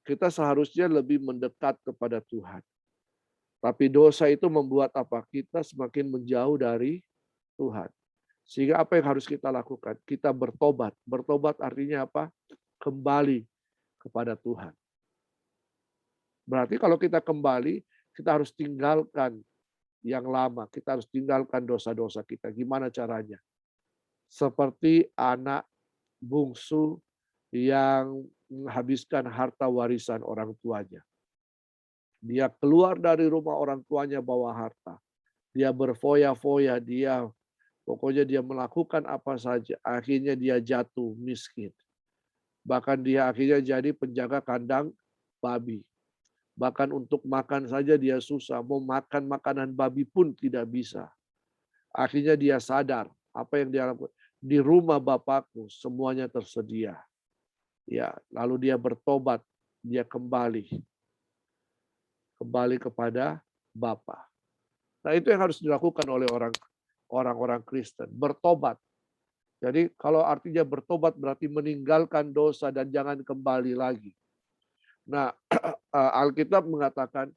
[SPEAKER 2] Kita seharusnya lebih mendekat kepada Tuhan. Tapi dosa itu membuat apa? Kita semakin menjauh dari Tuhan. Sehingga apa yang harus kita lakukan? Kita bertobat. Bertobat artinya apa? Kembali kepada Tuhan. Berarti kalau kita kembali, kita harus tinggalkan yang lama. Kita harus tinggalkan dosa-dosa kita. Gimana caranya? Seperti anak bungsu yang menghabiskan harta warisan orang tuanya. Dia keluar dari rumah orang tuanya bawa harta. Dia berfoya-foya, pokoknya dia melakukan apa saja. Akhirnya dia jatuh miskin. Bahkan dia akhirnya jadi penjaga kandang babi. Bahkan untuk makan saja dia susah. Mau makan makanan babi pun tidak bisa. Akhirnya dia sadar apa yang dia lakukan. Di rumah Bapakku semuanya tersedia. Ya, lalu dia bertobat, dia kembali kepada Bapa. Nah, itu yang harus dilakukan oleh orang-orang Kristen, bertobat. Jadi kalau artinya bertobat berarti meninggalkan dosa dan jangan kembali lagi. Nah, Alkitab mengatakan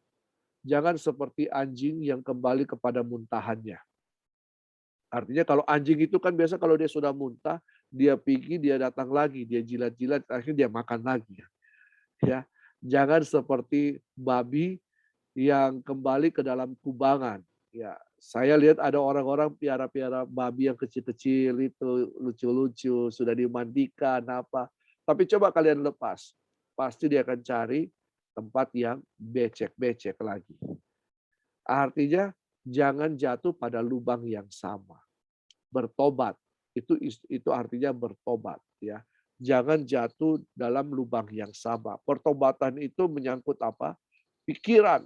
[SPEAKER 2] jangan seperti anjing yang kembali kepada muntahannya. Artinya kalau anjing itu kan biasa kalau dia sudah muntah, dia pergi, dia datang lagi, dia jilat-jilat, akhirnya dia makan lagi. Ya, jangan seperti babi yang kembali ke dalam kubangan. Ya, saya lihat ada orang-orang piara-piara babi yang kecil-kecil itu lucu-lucu, sudah dimandikan apa. Tapi coba kalian lepas, pasti dia akan cari tempat yang becek-becek lagi. Artinya jangan jatuh pada lubang yang sama. Bertobat itu artinya bertobat, ya. Jangan jatuh dalam lubang yang sama. Pertobatan itu menyangkut apa? Pikiran,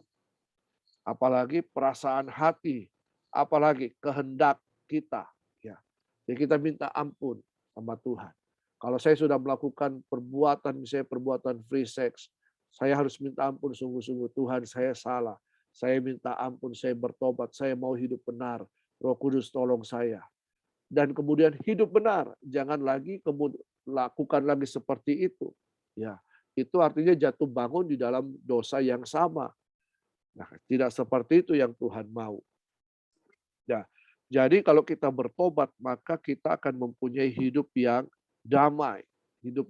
[SPEAKER 2] apalagi perasaan hati, apalagi kehendak kita. Ya. Jadi kita minta ampun. sama Tuhan. Kalau saya sudah melakukan perbuatan, misalnya perbuatan free sex, saya harus minta ampun sungguh-sungguh. Tuhan, saya salah. Saya minta ampun, saya bertobat, saya mau hidup benar. Roh Kudus tolong saya. Dan kemudian hidup benar. Jangan lagi lakukan lagi seperti itu. Ya, itu artinya jatuh bangun di dalam dosa yang sama. Nah, tidak seperti itu yang Tuhan mau. Nah, jadi kalau kita bertobat, maka kita akan mempunyai hidup yang damai, hidup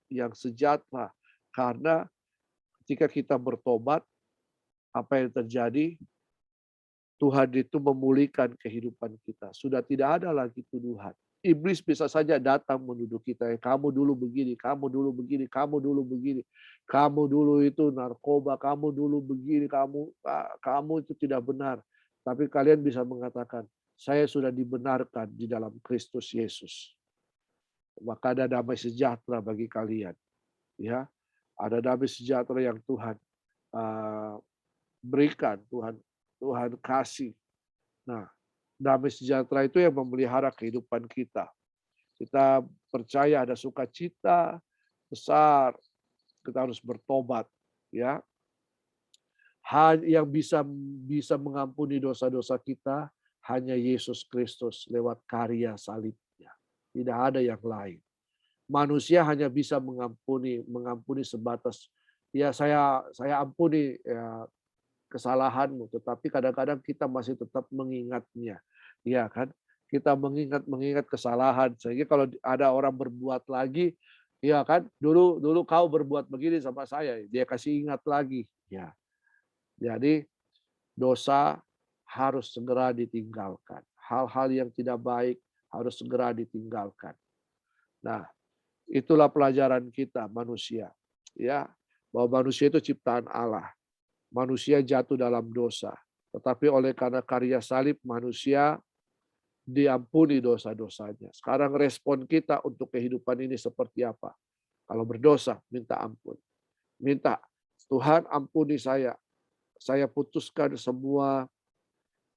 [SPEAKER 2] yang sejahtera. Karena ketika kita bertobat, apa yang terjadi? Tuhan itu memulihkan kehidupan kita. Sudah tidak ada lagi tuduhan. Iblis bisa saja datang menuduh kita. Kamu dulu begini, kamu dulu begini, kamu dulu begini. Kamu dulu itu narkoba, kamu dulu begini, kamu itu tidak benar. Tapi kalian bisa mengatakan, saya sudah dibenarkan di dalam Kristus Yesus. Maka ada damai sejahtera bagi kalian. Ya, ada damai sejahtera yang Tuhan berikan, Tuhan kasih. Nah, damai sejahtera itu yang memelihara kehidupan kita. Kita percaya ada sukacita besar. Kita harus bertobat, ya. Yang bisa mengampuni dosa-dosa kita hanya Yesus Kristus lewat karya salibnya. Tidak ada yang lain. Manusia hanya bisa mengampuni sebatas, ya saya ampuni ya, kesalahanmu, tetapi kadang-kadang kita masih tetap mengingatnya. Ya kan? Kita mengingat kesalahan. Sehingga kalau ada orang berbuat lagi, ya kan? Dulu kau berbuat begini sama saya, dia kasih ingat lagi. Ya. Jadi dosa harus segera ditinggalkan. Hal-hal yang tidak baik harus segera ditinggalkan. Nah, itulah pelajaran kita manusia. Ya, bahwa manusia itu ciptaan Allah. Manusia jatuh dalam dosa. Tetapi oleh karena karya salib manusia diampuni dosa-dosanya. Sekarang respon kita untuk kehidupan ini seperti apa? Kalau berdosa, minta ampun. Minta, Tuhan ampuni saya. Saya putuskan semua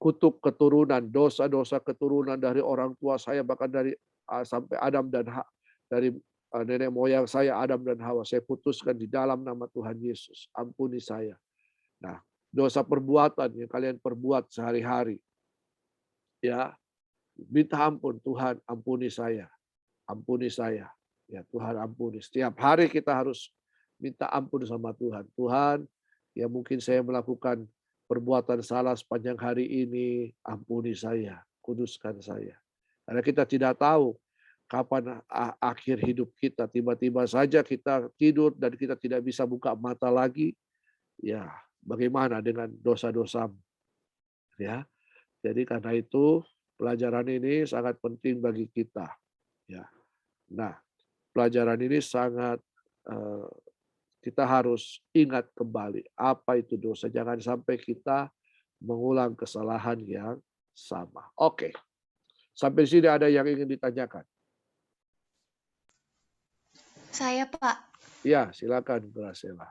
[SPEAKER 2] kutuk keturunan, dosa-dosa keturunan dari orang tua saya, bahkan dari sampai Adam dan dari nenek moyang saya, Adam dan Hawa. Saya putuskan di dalam nama Tuhan Yesus. Ampuni saya. Nah, dosa perbuatan yang kalian perbuat sehari-hari, ya, minta ampun, Tuhan ampuni saya, ya Tuhan ampuni. Setiap hari kita harus minta ampun sama Tuhan. Tuhan, ya mungkin saya melakukan perbuatan salah sepanjang hari ini, ampuni saya, kuduskan saya. Karena kita tidak tahu kapan akhir hidup kita. Tiba-tiba saja kita tidur dan kita tidak bisa buka mata lagi. Ya, bagaimana dengan dosa-dosamu? Ya, jadi karena itu pelajaran ini sangat penting bagi kita. Ya, nah pelajaran ini sangat kita harus ingat kembali apa itu dosa. Jangan sampai kita mengulang kesalahan yang sama. Oke, sampai sini ada yang ingin ditanyakan?
[SPEAKER 7] Saya, Pak.
[SPEAKER 2] Ya, silakan Graciela.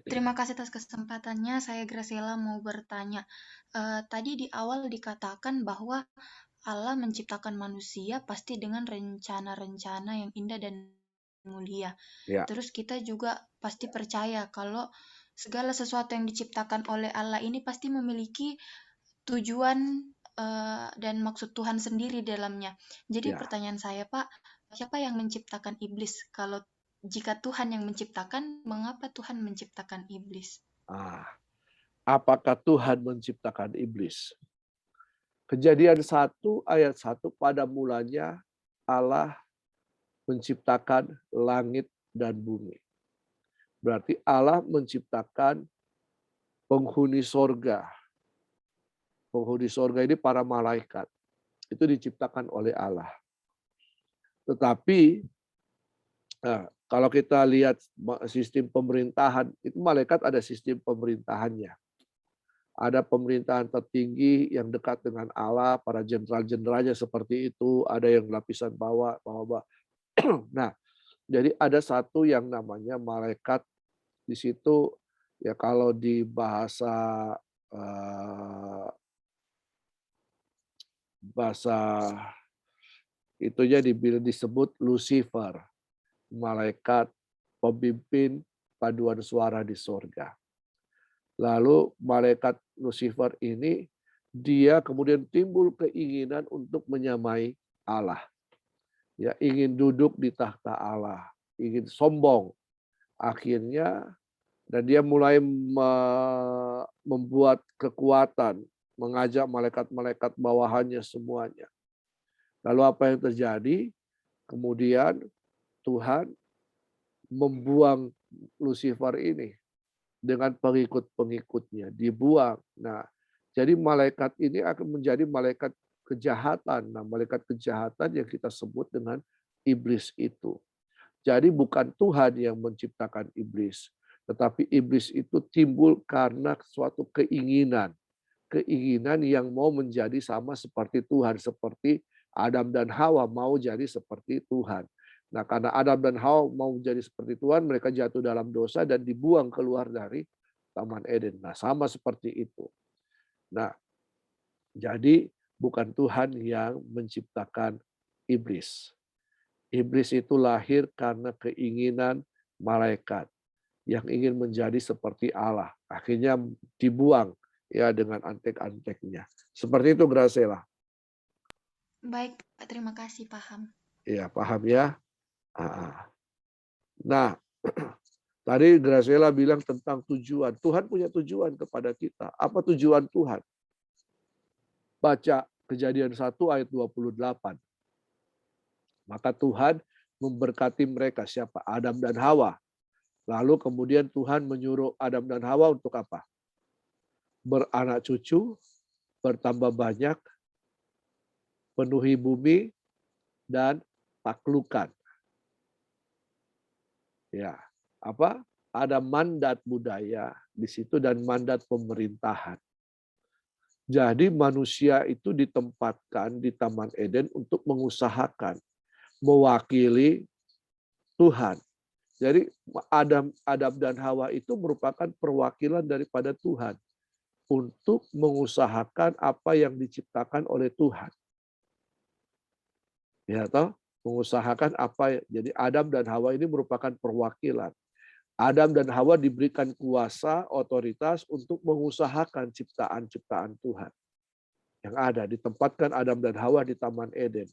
[SPEAKER 7] Terima kasih atas kesempatannya. Saya Graciela mau bertanya. Tadi di awal dikatakan bahwa Allah menciptakan manusia pasti dengan rencana-rencana yang indah dan mulia.
[SPEAKER 2] Ya.
[SPEAKER 7] Terus kita juga pasti percaya kalau segala sesuatu yang diciptakan oleh Allah ini pasti memiliki tujuan dan maksud Tuhan sendiri dalamnya. Jadi
[SPEAKER 2] Ya.
[SPEAKER 7] pertanyaan saya, Pak, siapa yang menciptakan iblis? Kalau jika Tuhan yang menciptakan, mengapa Tuhan menciptakan iblis?
[SPEAKER 2] Apakah Tuhan menciptakan iblis? Kejadian 1 ayat 1, pada mulanya Allah menciptakan langit dan bumi. Berarti Allah menciptakan penghuni sorga. Penghuni sorga ini para malaikat. Itu diciptakan oleh Allah. Tetapi kalau kita lihat sistem pemerintahan, itu malaikat ada sistem pemerintahannya. Ada pemerintahan tertinggi yang dekat dengan Allah, para jenderal-jenderalnya seperti itu, ada yang lapisan bawah. Nah, jadi ada satu yang namanya malaikat di situ, ya kalau di bahasa Itunya disebut Lucifer, malaikat pemimpin paduan suara di sorga. Lalu malaikat Lucifer ini dia kemudian timbul keinginan untuk menyamai Allah. Ya, ingin duduk di takhta Allah, ingin sombong. Akhirnya dan dia mulai membuat kekuatan, mengajak malaikat-malaikat bawahannya semuanya. Lalu apa yang terjadi? Kemudian Tuhan membuang Lucifer ini dengan pengikut-pengikutnya, dibuang. Nah, jadi malaikat ini akan menjadi malaikat kejahatan. Nah, malaikat kejahatan yang kita sebut dengan iblis itu. Jadi bukan Tuhan yang menciptakan iblis, tetapi iblis itu timbul karena suatu keinginan. Keinginan yang mau menjadi sama seperti Tuhan, seperti Adam dan Hawa mau jadi seperti Tuhan. Nah, karena Adam dan Hawa mau jadi seperti Tuhan, mereka jatuh dalam dosa dan dibuang keluar dari Taman Eden. Nah, sama seperti itu. Nah, jadi bukan Tuhan yang menciptakan iblis. Iblis itu lahir karena keinginan malaikat yang ingin menjadi seperti Allah. Akhirnya dibuang ya dengan antek-anteknya. Seperti itu, Graciela.
[SPEAKER 7] Baik, Pak. Terima kasih, paham.
[SPEAKER 2] Ya, paham ya. Nah, tadi Graciela bilang tentang tujuan. Tuhan punya tujuan kepada kita. Apa tujuan Tuhan? Baca Kejadian 1 ayat 28. Maka Tuhan memberkati mereka, siapa? Adam dan Hawa. Lalu kemudian Tuhan menyuruh Adam dan Hawa untuk apa? Beranak cucu, bertambah banyak, penuhi bumi, dan taklukan. Ya, apa? Ada mandat budaya di situ dan mandat pemerintahan. Jadi manusia itu ditempatkan di Taman Eden untuk mengusahakan, mewakili Tuhan. Jadi Adam dan Hawa itu merupakan perwakilan daripada Tuhan untuk mengusahakan apa yang diciptakan oleh Tuhan. Ya toh, mengusahakan apa. Jadi Adam dan Hawa ini merupakan perwakilan. Adam dan Hawa diberikan kuasa, otoritas untuk mengusahakan ciptaan-ciptaan Tuhan yang ada. Ditempatkan Adam dan Hawa di Taman Eden.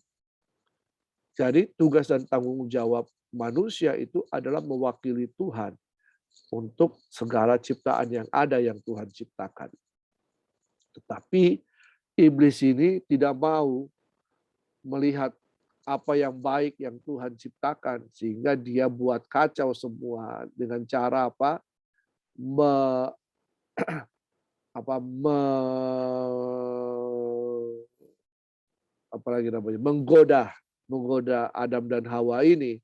[SPEAKER 2] Jadi tugas dan tanggung jawab manusia itu adalah mewakili Tuhan untuk segala ciptaan yang ada yang Tuhan ciptakan. Tetapi iblis ini tidak mau melihat apa yang baik yang Tuhan ciptakan, sehingga dia buat kacau semua dengan cara apa? Menggoda Adam dan Hawa ini.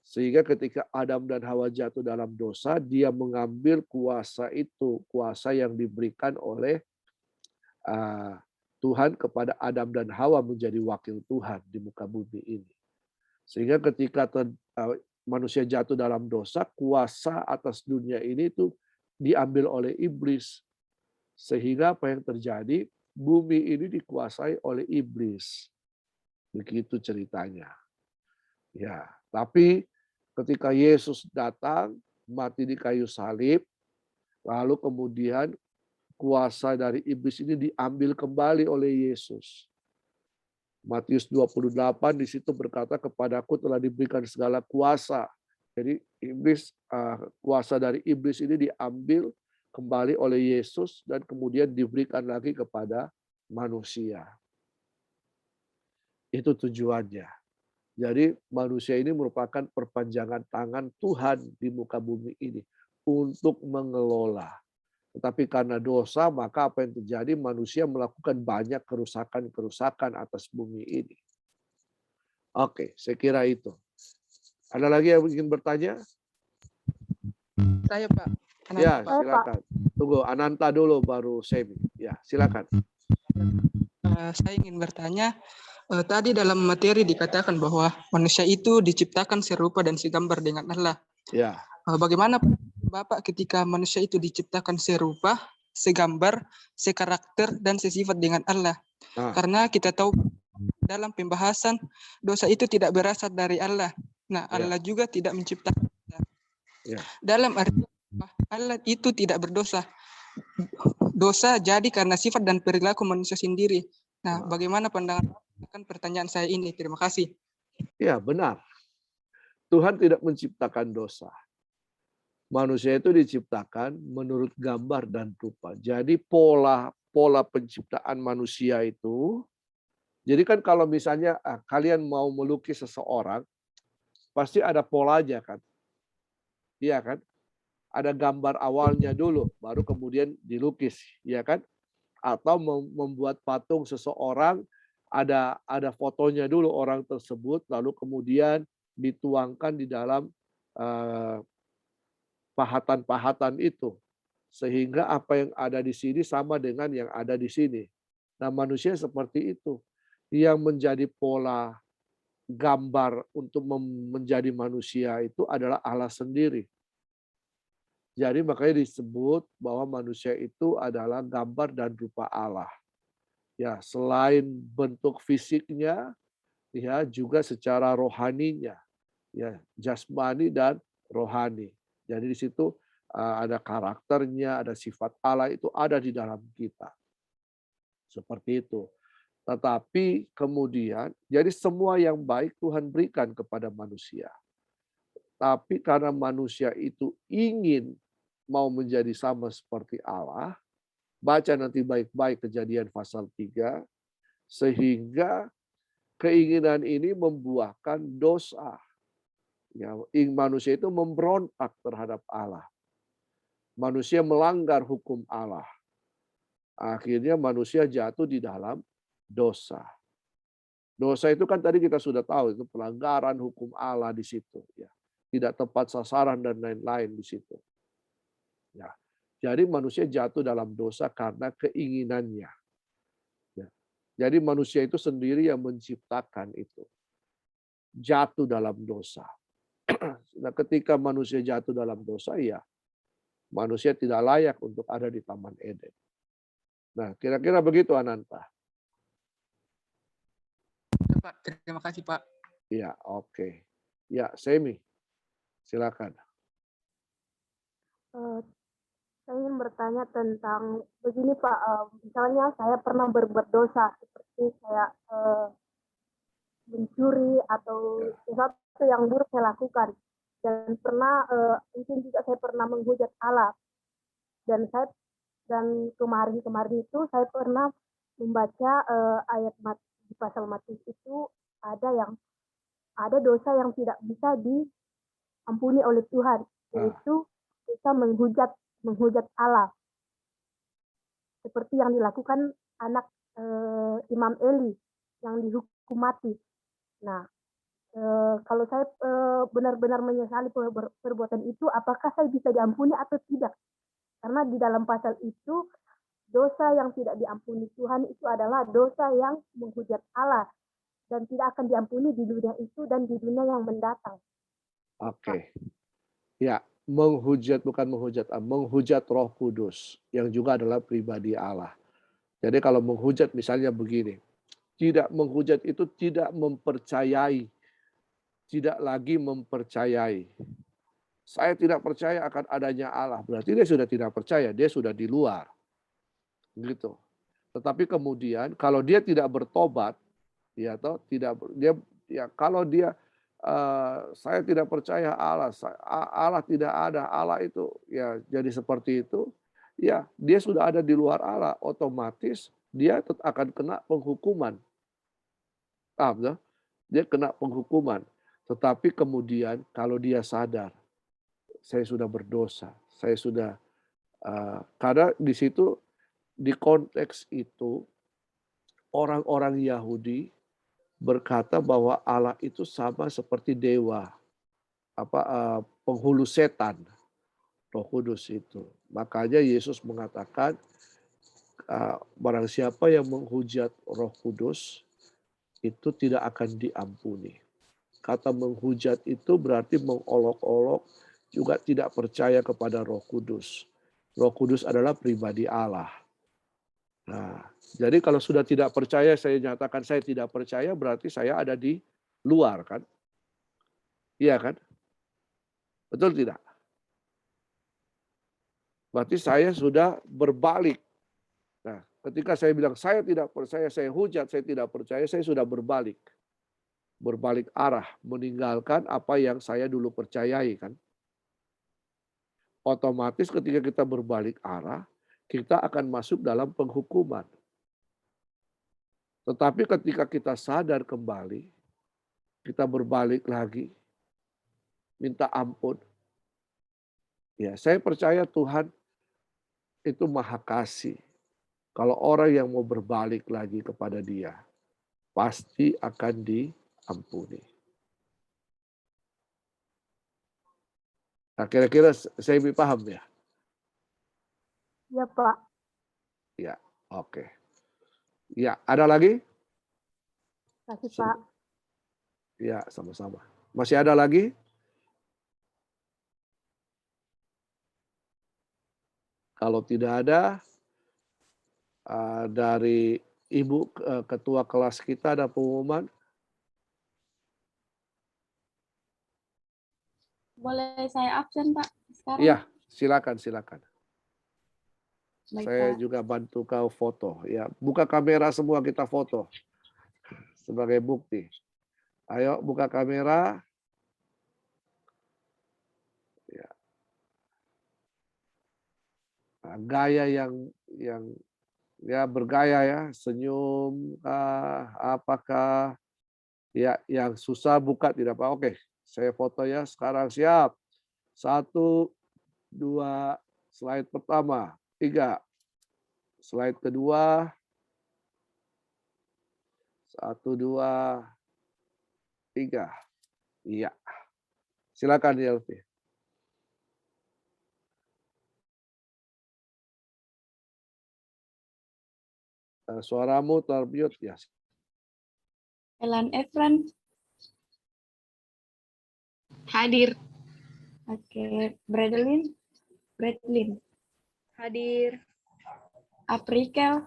[SPEAKER 2] Sehingga ketika Adam dan Hawa jatuh dalam dosa, dia mengambil kuasa itu, kuasa yang diberikan oleh Tuhan kepada Adam dan Hawa menjadi wakil Tuhan di muka bumi ini. Sehingga ketika manusia jatuh dalam dosa, kuasa atas dunia ini itu diambil oleh iblis. Sehingga apa yang terjadi? Bumi ini dikuasai oleh iblis. Begitu ceritanya. Ya, tapi ketika Yesus datang, mati di kayu salib, lalu kemudian kuasa dari iblis ini diambil kembali oleh Yesus. Matius 28 di situ berkata, kepadaku telah diberikan segala kuasa. Jadi kuasa dari iblis ini diambil kembali oleh Yesus dan kemudian diberikan lagi kepada manusia. Itu tujuannya. Jadi manusia ini merupakan perpanjangan tangan Tuhan di muka bumi ini untuk mengelola. Tetapi karena dosa, maka apa yang terjadi? Manusia melakukan banyak kerusakan-kerusakan atas bumi ini. Oke, saya kira itu. Ada lagi yang ingin bertanya?
[SPEAKER 4] Saya, Pak. Ananta,
[SPEAKER 2] Ya,
[SPEAKER 4] Pak.
[SPEAKER 2] silakan. Tunggu, Ananta dulu baru Semi. Ya, silakan.
[SPEAKER 4] Saya ingin bertanya, tadi dalam materi dikatakan bahwa manusia itu diciptakan serupa dan segambar dengan Allah.
[SPEAKER 2] Ya.
[SPEAKER 4] Bagaimana Bapak ketika manusia itu diciptakan serupa, segambar, sekarakter, dan sesifat dengan Allah?
[SPEAKER 2] Nah.
[SPEAKER 4] Karena kita tahu dalam pembahasan dosa itu tidak berasal dari Allah. Nah,
[SPEAKER 2] Ya.
[SPEAKER 4] Allah juga tidak menciptakan dosa.
[SPEAKER 2] Ya.
[SPEAKER 4] Dalam arti Allah itu tidak berdosa. Dosa jadi karena sifat dan perilaku manusia sendiri. Nah, bagaimana pandangan akan pertanyaan saya ini? Terima kasih.
[SPEAKER 2] Ya, benar. Tuhan tidak menciptakan dosa. Manusia itu diciptakan menurut gambar dan rupa. Jadi pola penciptaan manusia itu, jadi kan kalau misalnya kalian mau melukis seseorang, pasti ada polanya kan? Iya kan? Ada gambar awalnya dulu, baru kemudian dilukis, ya kan? Atau membuat patung seseorang, ada fotonya dulu orang tersebut, lalu kemudian dituangkan di dalam pahatan-pahatan itu. Sehingga apa yang ada di sini sama dengan yang ada di sini. Nah, manusia seperti itu. Yang menjadi pola gambar untuk menjadi manusia itu adalah Allah sendiri. Jadi makanya disebut bahwa manusia itu adalah gambar dan rupa Allah. Ya, selain bentuk fisiknya, ya juga secara rohaninya, ya jasmani dan rohani. Jadi di situ ada karakternya, ada sifat Allah itu ada di dalam kita. Seperti itu. Tetapi kemudian, jadi semua yang baik Tuhan berikan kepada manusia. Tapi karena manusia itu ingin mau menjadi sama seperti Allah, baca nanti baik-baik Kejadian pasal 3, sehingga keinginan ini membuahkan dosa. Ya, manusia itu memberontak terhadap Allah. Manusia melanggar hukum Allah. Akhirnya manusia jatuh di dalam dosa. Dosa itu kan tadi kita sudah tahu, itu pelanggaran hukum Allah di situ. Ya. Tidak tepat sasaran dan lain-lain di situ. Ya. Jadi manusia jatuh dalam dosa karena keinginannya. Ya. Jadi manusia itu sendiri yang menciptakan itu. Jatuh dalam dosa. Nah, ketika manusia jatuh dalam dosa, ya manusia tidak layak untuk ada di Taman Eden. Nah, kira-kira begitu Ananta.
[SPEAKER 4] Pak, terima kasih Pak.
[SPEAKER 2] Ya, oke. Ya, Semi, silakan.
[SPEAKER 5] Saya ingin bertanya tentang begini Pak, misalnya saya pernah berbuat dosa seperti saya mencuri atau sesuatu yang buruk saya lakukan, dan pernah mungkin juga saya pernah menghujat Allah, dan kemarin itu saya pernah membaca ayat di pasal Matius itu ada dosa yang tidak bisa diampuni oleh Tuhan, yaitu kita menghujat Allah, seperti yang dilakukan anak Imam Eli yang dihukum mati. Nah, kalau saya benar-benar menyesali perbuatan itu, apakah saya bisa diampuni atau tidak? Karena di dalam pasal itu, dosa yang tidak diampuni Tuhan itu adalah dosa yang menghujat Allah dan tidak akan diampuni di dunia itu dan di dunia yang mendatang.
[SPEAKER 2] Oke. Ya, menghujat Roh Kudus yang juga adalah pribadi Allah. Jadi kalau menghujat misalnya begini, tidak menghujat itu tidak mempercayai, tidak lagi mempercayai. Saya tidak percaya akan adanya Allah, berarti dia sudah tidak percaya, dia sudah di luar. Gitu. Tetapi kemudian kalau dia tidak bertobat, ya atau tidak dia ya kalau dia saya tidak percaya Allah, Allah tidak ada, Allah itu ya jadi seperti itu, ya dia sudah ada di luar Allah, otomatis dia akan kena penghukuman. Paham? Dia kena penghukuman. Tetapi kemudian kalau dia sadar, saya sudah berdosa, saya sudah karena di situ di konteks itu orang-orang Yahudi berkata bahwa Allah itu sama seperti dewa, penghulu setan, Roh Kudus itu. Makanya Yesus mengatakan barang siapa yang menghujat Roh Kudus itu tidak akan diampuni. Kata menghujat itu berarti mengolok-olok, juga tidak percaya kepada Roh Kudus. Roh Kudus adalah pribadi Allah. Nah, jadi kalau sudah tidak percaya, saya nyatakan saya tidak percaya, berarti saya ada di luar kan? Iya kan? Betul tidak? Berarti saya sudah berbalik. Nah, ketika saya bilang saya tidak percaya, saya hujat, saya tidak percaya, saya sudah berbalik. Berbalik arah, meninggalkan apa yang saya dulu percayai kan? Otomatis ketika kita berbalik arah, kita akan masuk dalam penghukuman. Tetapi ketika kita sadar kembali, kita berbalik lagi, minta ampun. Ya, saya percaya Tuhan itu Maha Kasih. Kalau orang yang mau berbalik lagi kepada Dia, pasti akan diampuni. Nah, kira-kira saya paham ya?
[SPEAKER 5] Ya, Pak.
[SPEAKER 2] Ya, oke. Ya, ada lagi?
[SPEAKER 5] Kasih, Pak.
[SPEAKER 2] Ya, sama-sama. Masih ada lagi? Kalau tidak ada, dari Ibu Ketua kelas kita ada pengumuman?
[SPEAKER 8] Boleh saya absen, Pak, sekarang?
[SPEAKER 2] Iya, silakan.
[SPEAKER 8] Baik,
[SPEAKER 2] Saya
[SPEAKER 8] Pak.
[SPEAKER 2] juga bantu kau foto. Ya, buka kamera semua kita foto sebagai bukti. Ayo buka kamera. Ya. Nah, gaya yang ya bergaya ya, senyum apakah ya yang susah buka tidak apa. Oke, saya foto ya sekarang siap. 1, 2, slide pertama, 3. Slide kedua. 1, 2, 3. Iya. Silakan Yelvi. Suaramu termute ya.
[SPEAKER 8] Elan Efran.
[SPEAKER 1] Hadir.
[SPEAKER 8] Oke. Bradlin.
[SPEAKER 1] Hadir.
[SPEAKER 8] Aprikel.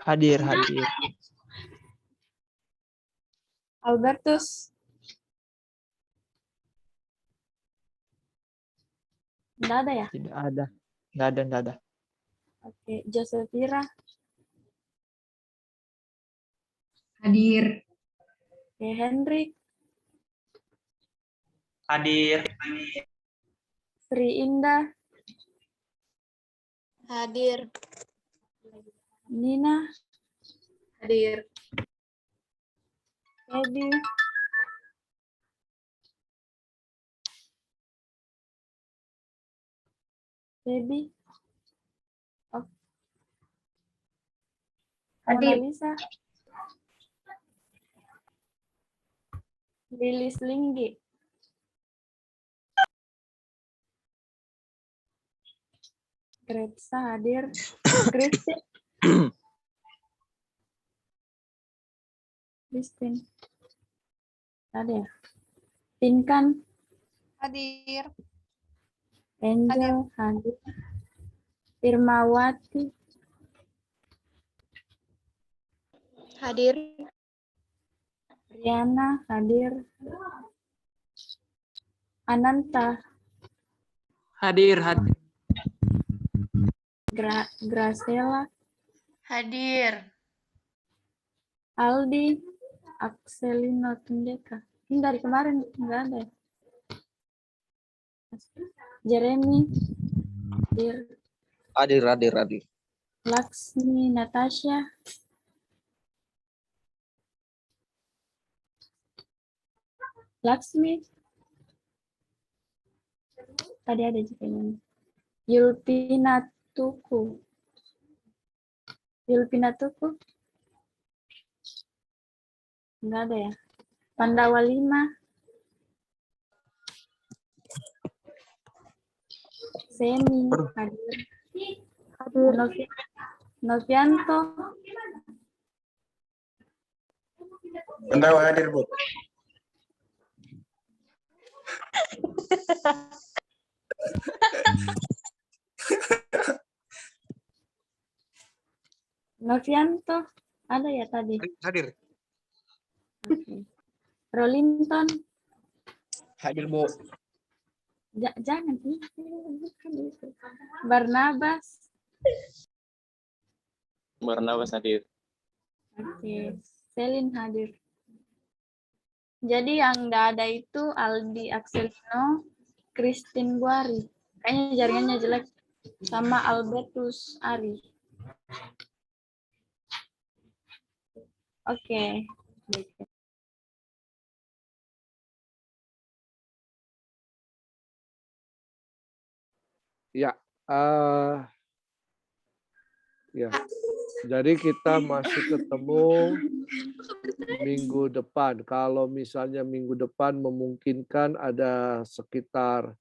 [SPEAKER 9] Hadir.
[SPEAKER 8] Albertus. Nggak ada ya?
[SPEAKER 9] Tidak ada. Nggak ada.
[SPEAKER 8] Oke. Josephira.
[SPEAKER 3] Hadir.
[SPEAKER 8] Oke. Hendrik.
[SPEAKER 9] Hadir.
[SPEAKER 8] Sri Indah.
[SPEAKER 1] Hadir.
[SPEAKER 8] Nina.
[SPEAKER 1] Hadir.
[SPEAKER 8] Edi. Baby. Oh. Mona Lisa. Lilis Linggi. Gretsa hadir. Christine. Ada ya? Pinkan.
[SPEAKER 1] Hadir.
[SPEAKER 8] Angel hadir. Irmawati.
[SPEAKER 1] Hadir.
[SPEAKER 8] Riana hadir. Ananta.
[SPEAKER 9] Hadir.
[SPEAKER 8] Graciela.
[SPEAKER 1] Hadir.
[SPEAKER 8] Aldi. Akselino Tundeka. Ini dari kemarin nggak ada ya? Jeremy.
[SPEAKER 9] Hadir.
[SPEAKER 8] Laksmi Natasha. Laksmi. Tadi ada juga ini. Yulpina Tuku. Enggak ada ya. Pandawa 5. Semi hadir. Novianto.
[SPEAKER 10] Pandawa hadir, Bu.
[SPEAKER 8] Novianto, ada ya tadi?
[SPEAKER 4] Hadir.
[SPEAKER 8] Oke. Rolinton,
[SPEAKER 9] Hadir, Bu.
[SPEAKER 8] jangan sih. Barnabas,
[SPEAKER 6] Barnabas hadir.
[SPEAKER 8] oke. Selin hadir. Jadi yang nggak ada itu Aldi Axelino, Christine Guari. Kayaknya jaringannya jelek. Sama Albertus Ari. Oke.
[SPEAKER 2] Ya, ya. Jadi kita masih ketemu minggu depan. Kalau misalnya minggu depan memungkinkan ada sekitar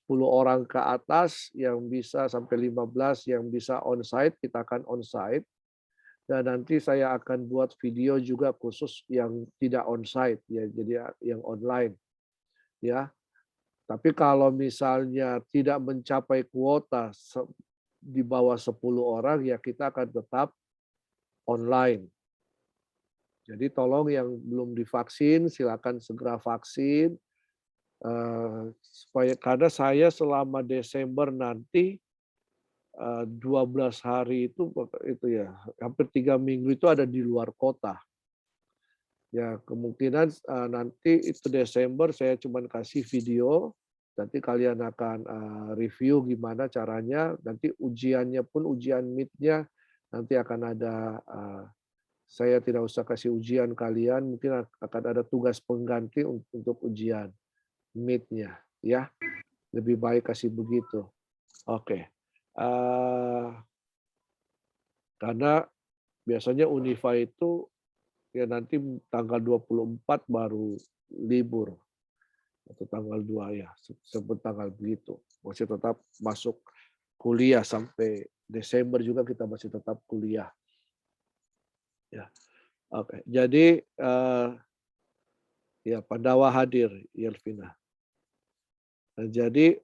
[SPEAKER 2] 10 orang ke atas yang bisa sampai 15 yang bisa onsite, kita akan onsite. Dan nanti saya akan buat video juga khusus yang tidak onsite ya, jadi yang online. Ya. Tapi kalau misalnya tidak mencapai kuota di bawah 10 orang, ya kita akan tetap online. Jadi tolong yang belum divaksin, silakan segera vaksin. Supaya karena saya selama Desember nanti 12 hari itu ya, hampir 3 minggu itu ada di luar kota. Ya kemungkinan nanti itu Desember saya cuma kasih video. Nanti kalian akan review gimana caranya. Nanti ujiannya pun ujian Meet-nya nanti akan ada. Saya tidak usah kasih ujian kalian. Mungkin akan ada tugas pengganti untuk ujian Meet-nya. Ya, lebih baik kasih begitu. Oke. Karena biasanya Unifa itu ya nanti tanggal 24 baru libur. Atau tanggal 2 ya, sebut tanggal begitu. Masih tetap masuk kuliah sampai Desember juga kita masih tetap kuliah. Ya, oke. Jadi ya Pandawa hadir, Yelvina. Nah, jadi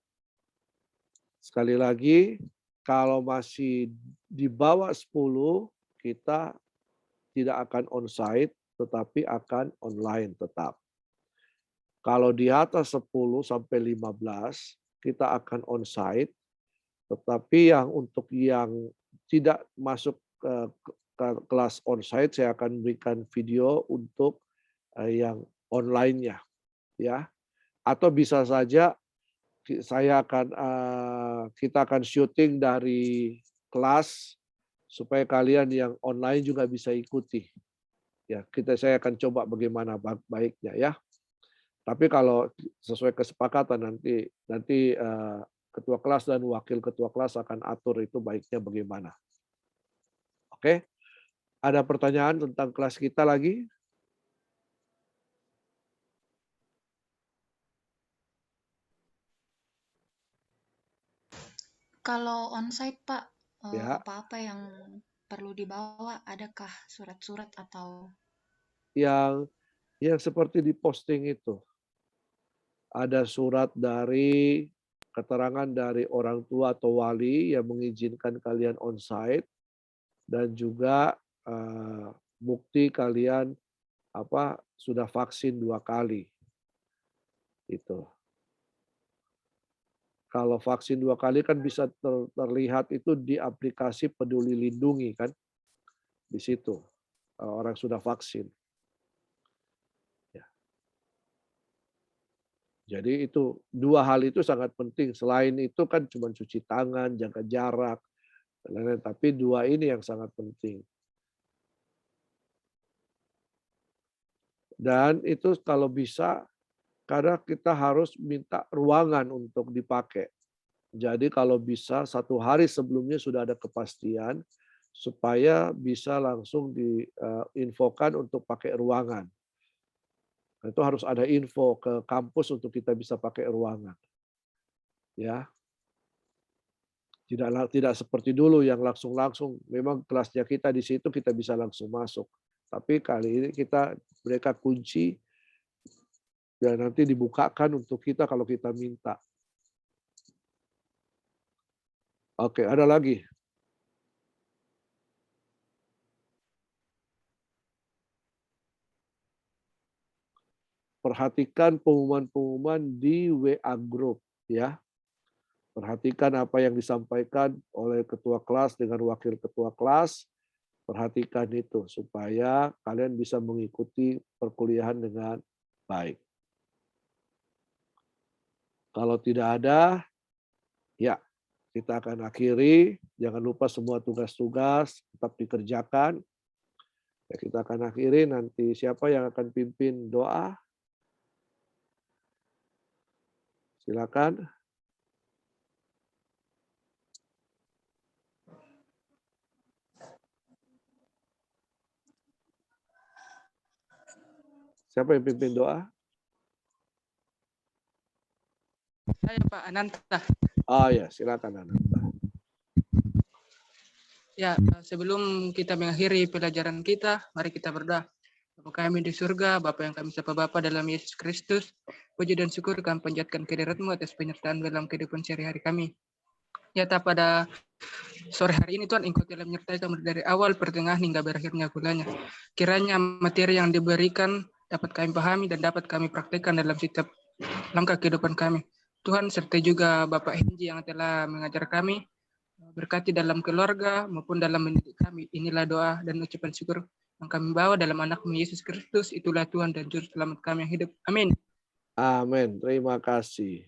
[SPEAKER 2] sekali lagi kalau masih di bawah 10 kita tidak akan onsite, tetapi akan online tetap. Kalau di atas 10 sampai 15, kita akan onsite, tetapi yang untuk yang tidak masuk ke kelas onsite, saya akan berikan video untuk yang online-nya, ya. Atau bisa saja kita akan syuting dari kelas supaya kalian yang online juga bisa ikuti. Ya, saya akan coba bagaimana baiknya ya. Tapi kalau sesuai kesepakatan nanti ketua kelas dan wakil ketua kelas akan atur itu baiknya bagaimana. Oke? Ada pertanyaan tentang kelas kita lagi?
[SPEAKER 7] Kalau onsite, Pak,
[SPEAKER 2] Ya.
[SPEAKER 7] apa-apa yang perlu dibawa? Adakah surat-surat atau?
[SPEAKER 2] Yang seperti di posting itu. Ada surat dari keterangan dari orang tua atau wali yang mengizinkan kalian onsite dan juga bukti kalian sudah vaksin 2 kali. Itu. Kalau vaksin 2 kali kan bisa terlihat itu di aplikasi Peduli Lindungi kan. Di situ orang sudah vaksin. Jadi itu 2 hal itu sangat penting. Selain itu kan cuma cuci tangan, jaga jarak, dan lain-lain. Tapi 2 ini yang sangat penting. Dan itu kalau bisa, karena kita harus minta ruangan untuk dipakai. Jadi kalau bisa 1 hari sebelumnya sudah ada kepastian, supaya bisa langsung diinfokan untuk pakai ruangan. Itu harus ada info ke kampus untuk kita bisa pakai ruangan. Ya. Tidak seperti dulu yang langsung memang kelasnya kita di situ kita bisa langsung masuk. Tapi kali ini mereka kunci dan nanti dibukakan untuk kita kalau kita minta. Oke, ada lagi? perhatikan pengumuman-pengumuman di WA Group ya. Perhatikan apa yang disampaikan oleh ketua kelas dengan wakil ketua kelas. Perhatikan itu supaya kalian bisa mengikuti perkuliahan dengan baik. Kalau tidak ada, ya kita akan akhiri. Jangan lupa semua tugas-tugas tetap dikerjakan. Ya, kita akan akhiri. Nanti siapa yang akan pimpin doa? Silakan. Siapa yang pimpin doa?
[SPEAKER 4] Saya Pak Ananta.
[SPEAKER 2] Oh ya, silakan Ananta.
[SPEAKER 4] Ya, sebelum kita mengakhiri pelajaran kita, mari kita berdoa. Bapa kami di surga, Bapa yang kami sapa Bapa dalam Yesus Kristus, puji dan syukur kami panjatkan kehadirat-Mu atas penyertaan dalam kehidupan sehari-hari kami. Ya, pada sore hari ini Tuhan, Engkau telah menyertai kami dari awal, pertengahan, hingga berakhirnya kulanya. Kiranya materi yang diberikan dapat kami pahami dan dapat kami praktekkan dalam setiap langkah kehidupan kami. Tuhan, serta juga Bapak Henji yang telah mengajar kami, berkati dalam keluarga maupun dalam mendidik kami. Inilah doa dan ucapan syukur yang kami bawa dalam anak-Mu Yesus Kristus. Itulah Tuhan dan Juru Selamat kami yang hidup. Amin.
[SPEAKER 2] Amin. Terima kasih.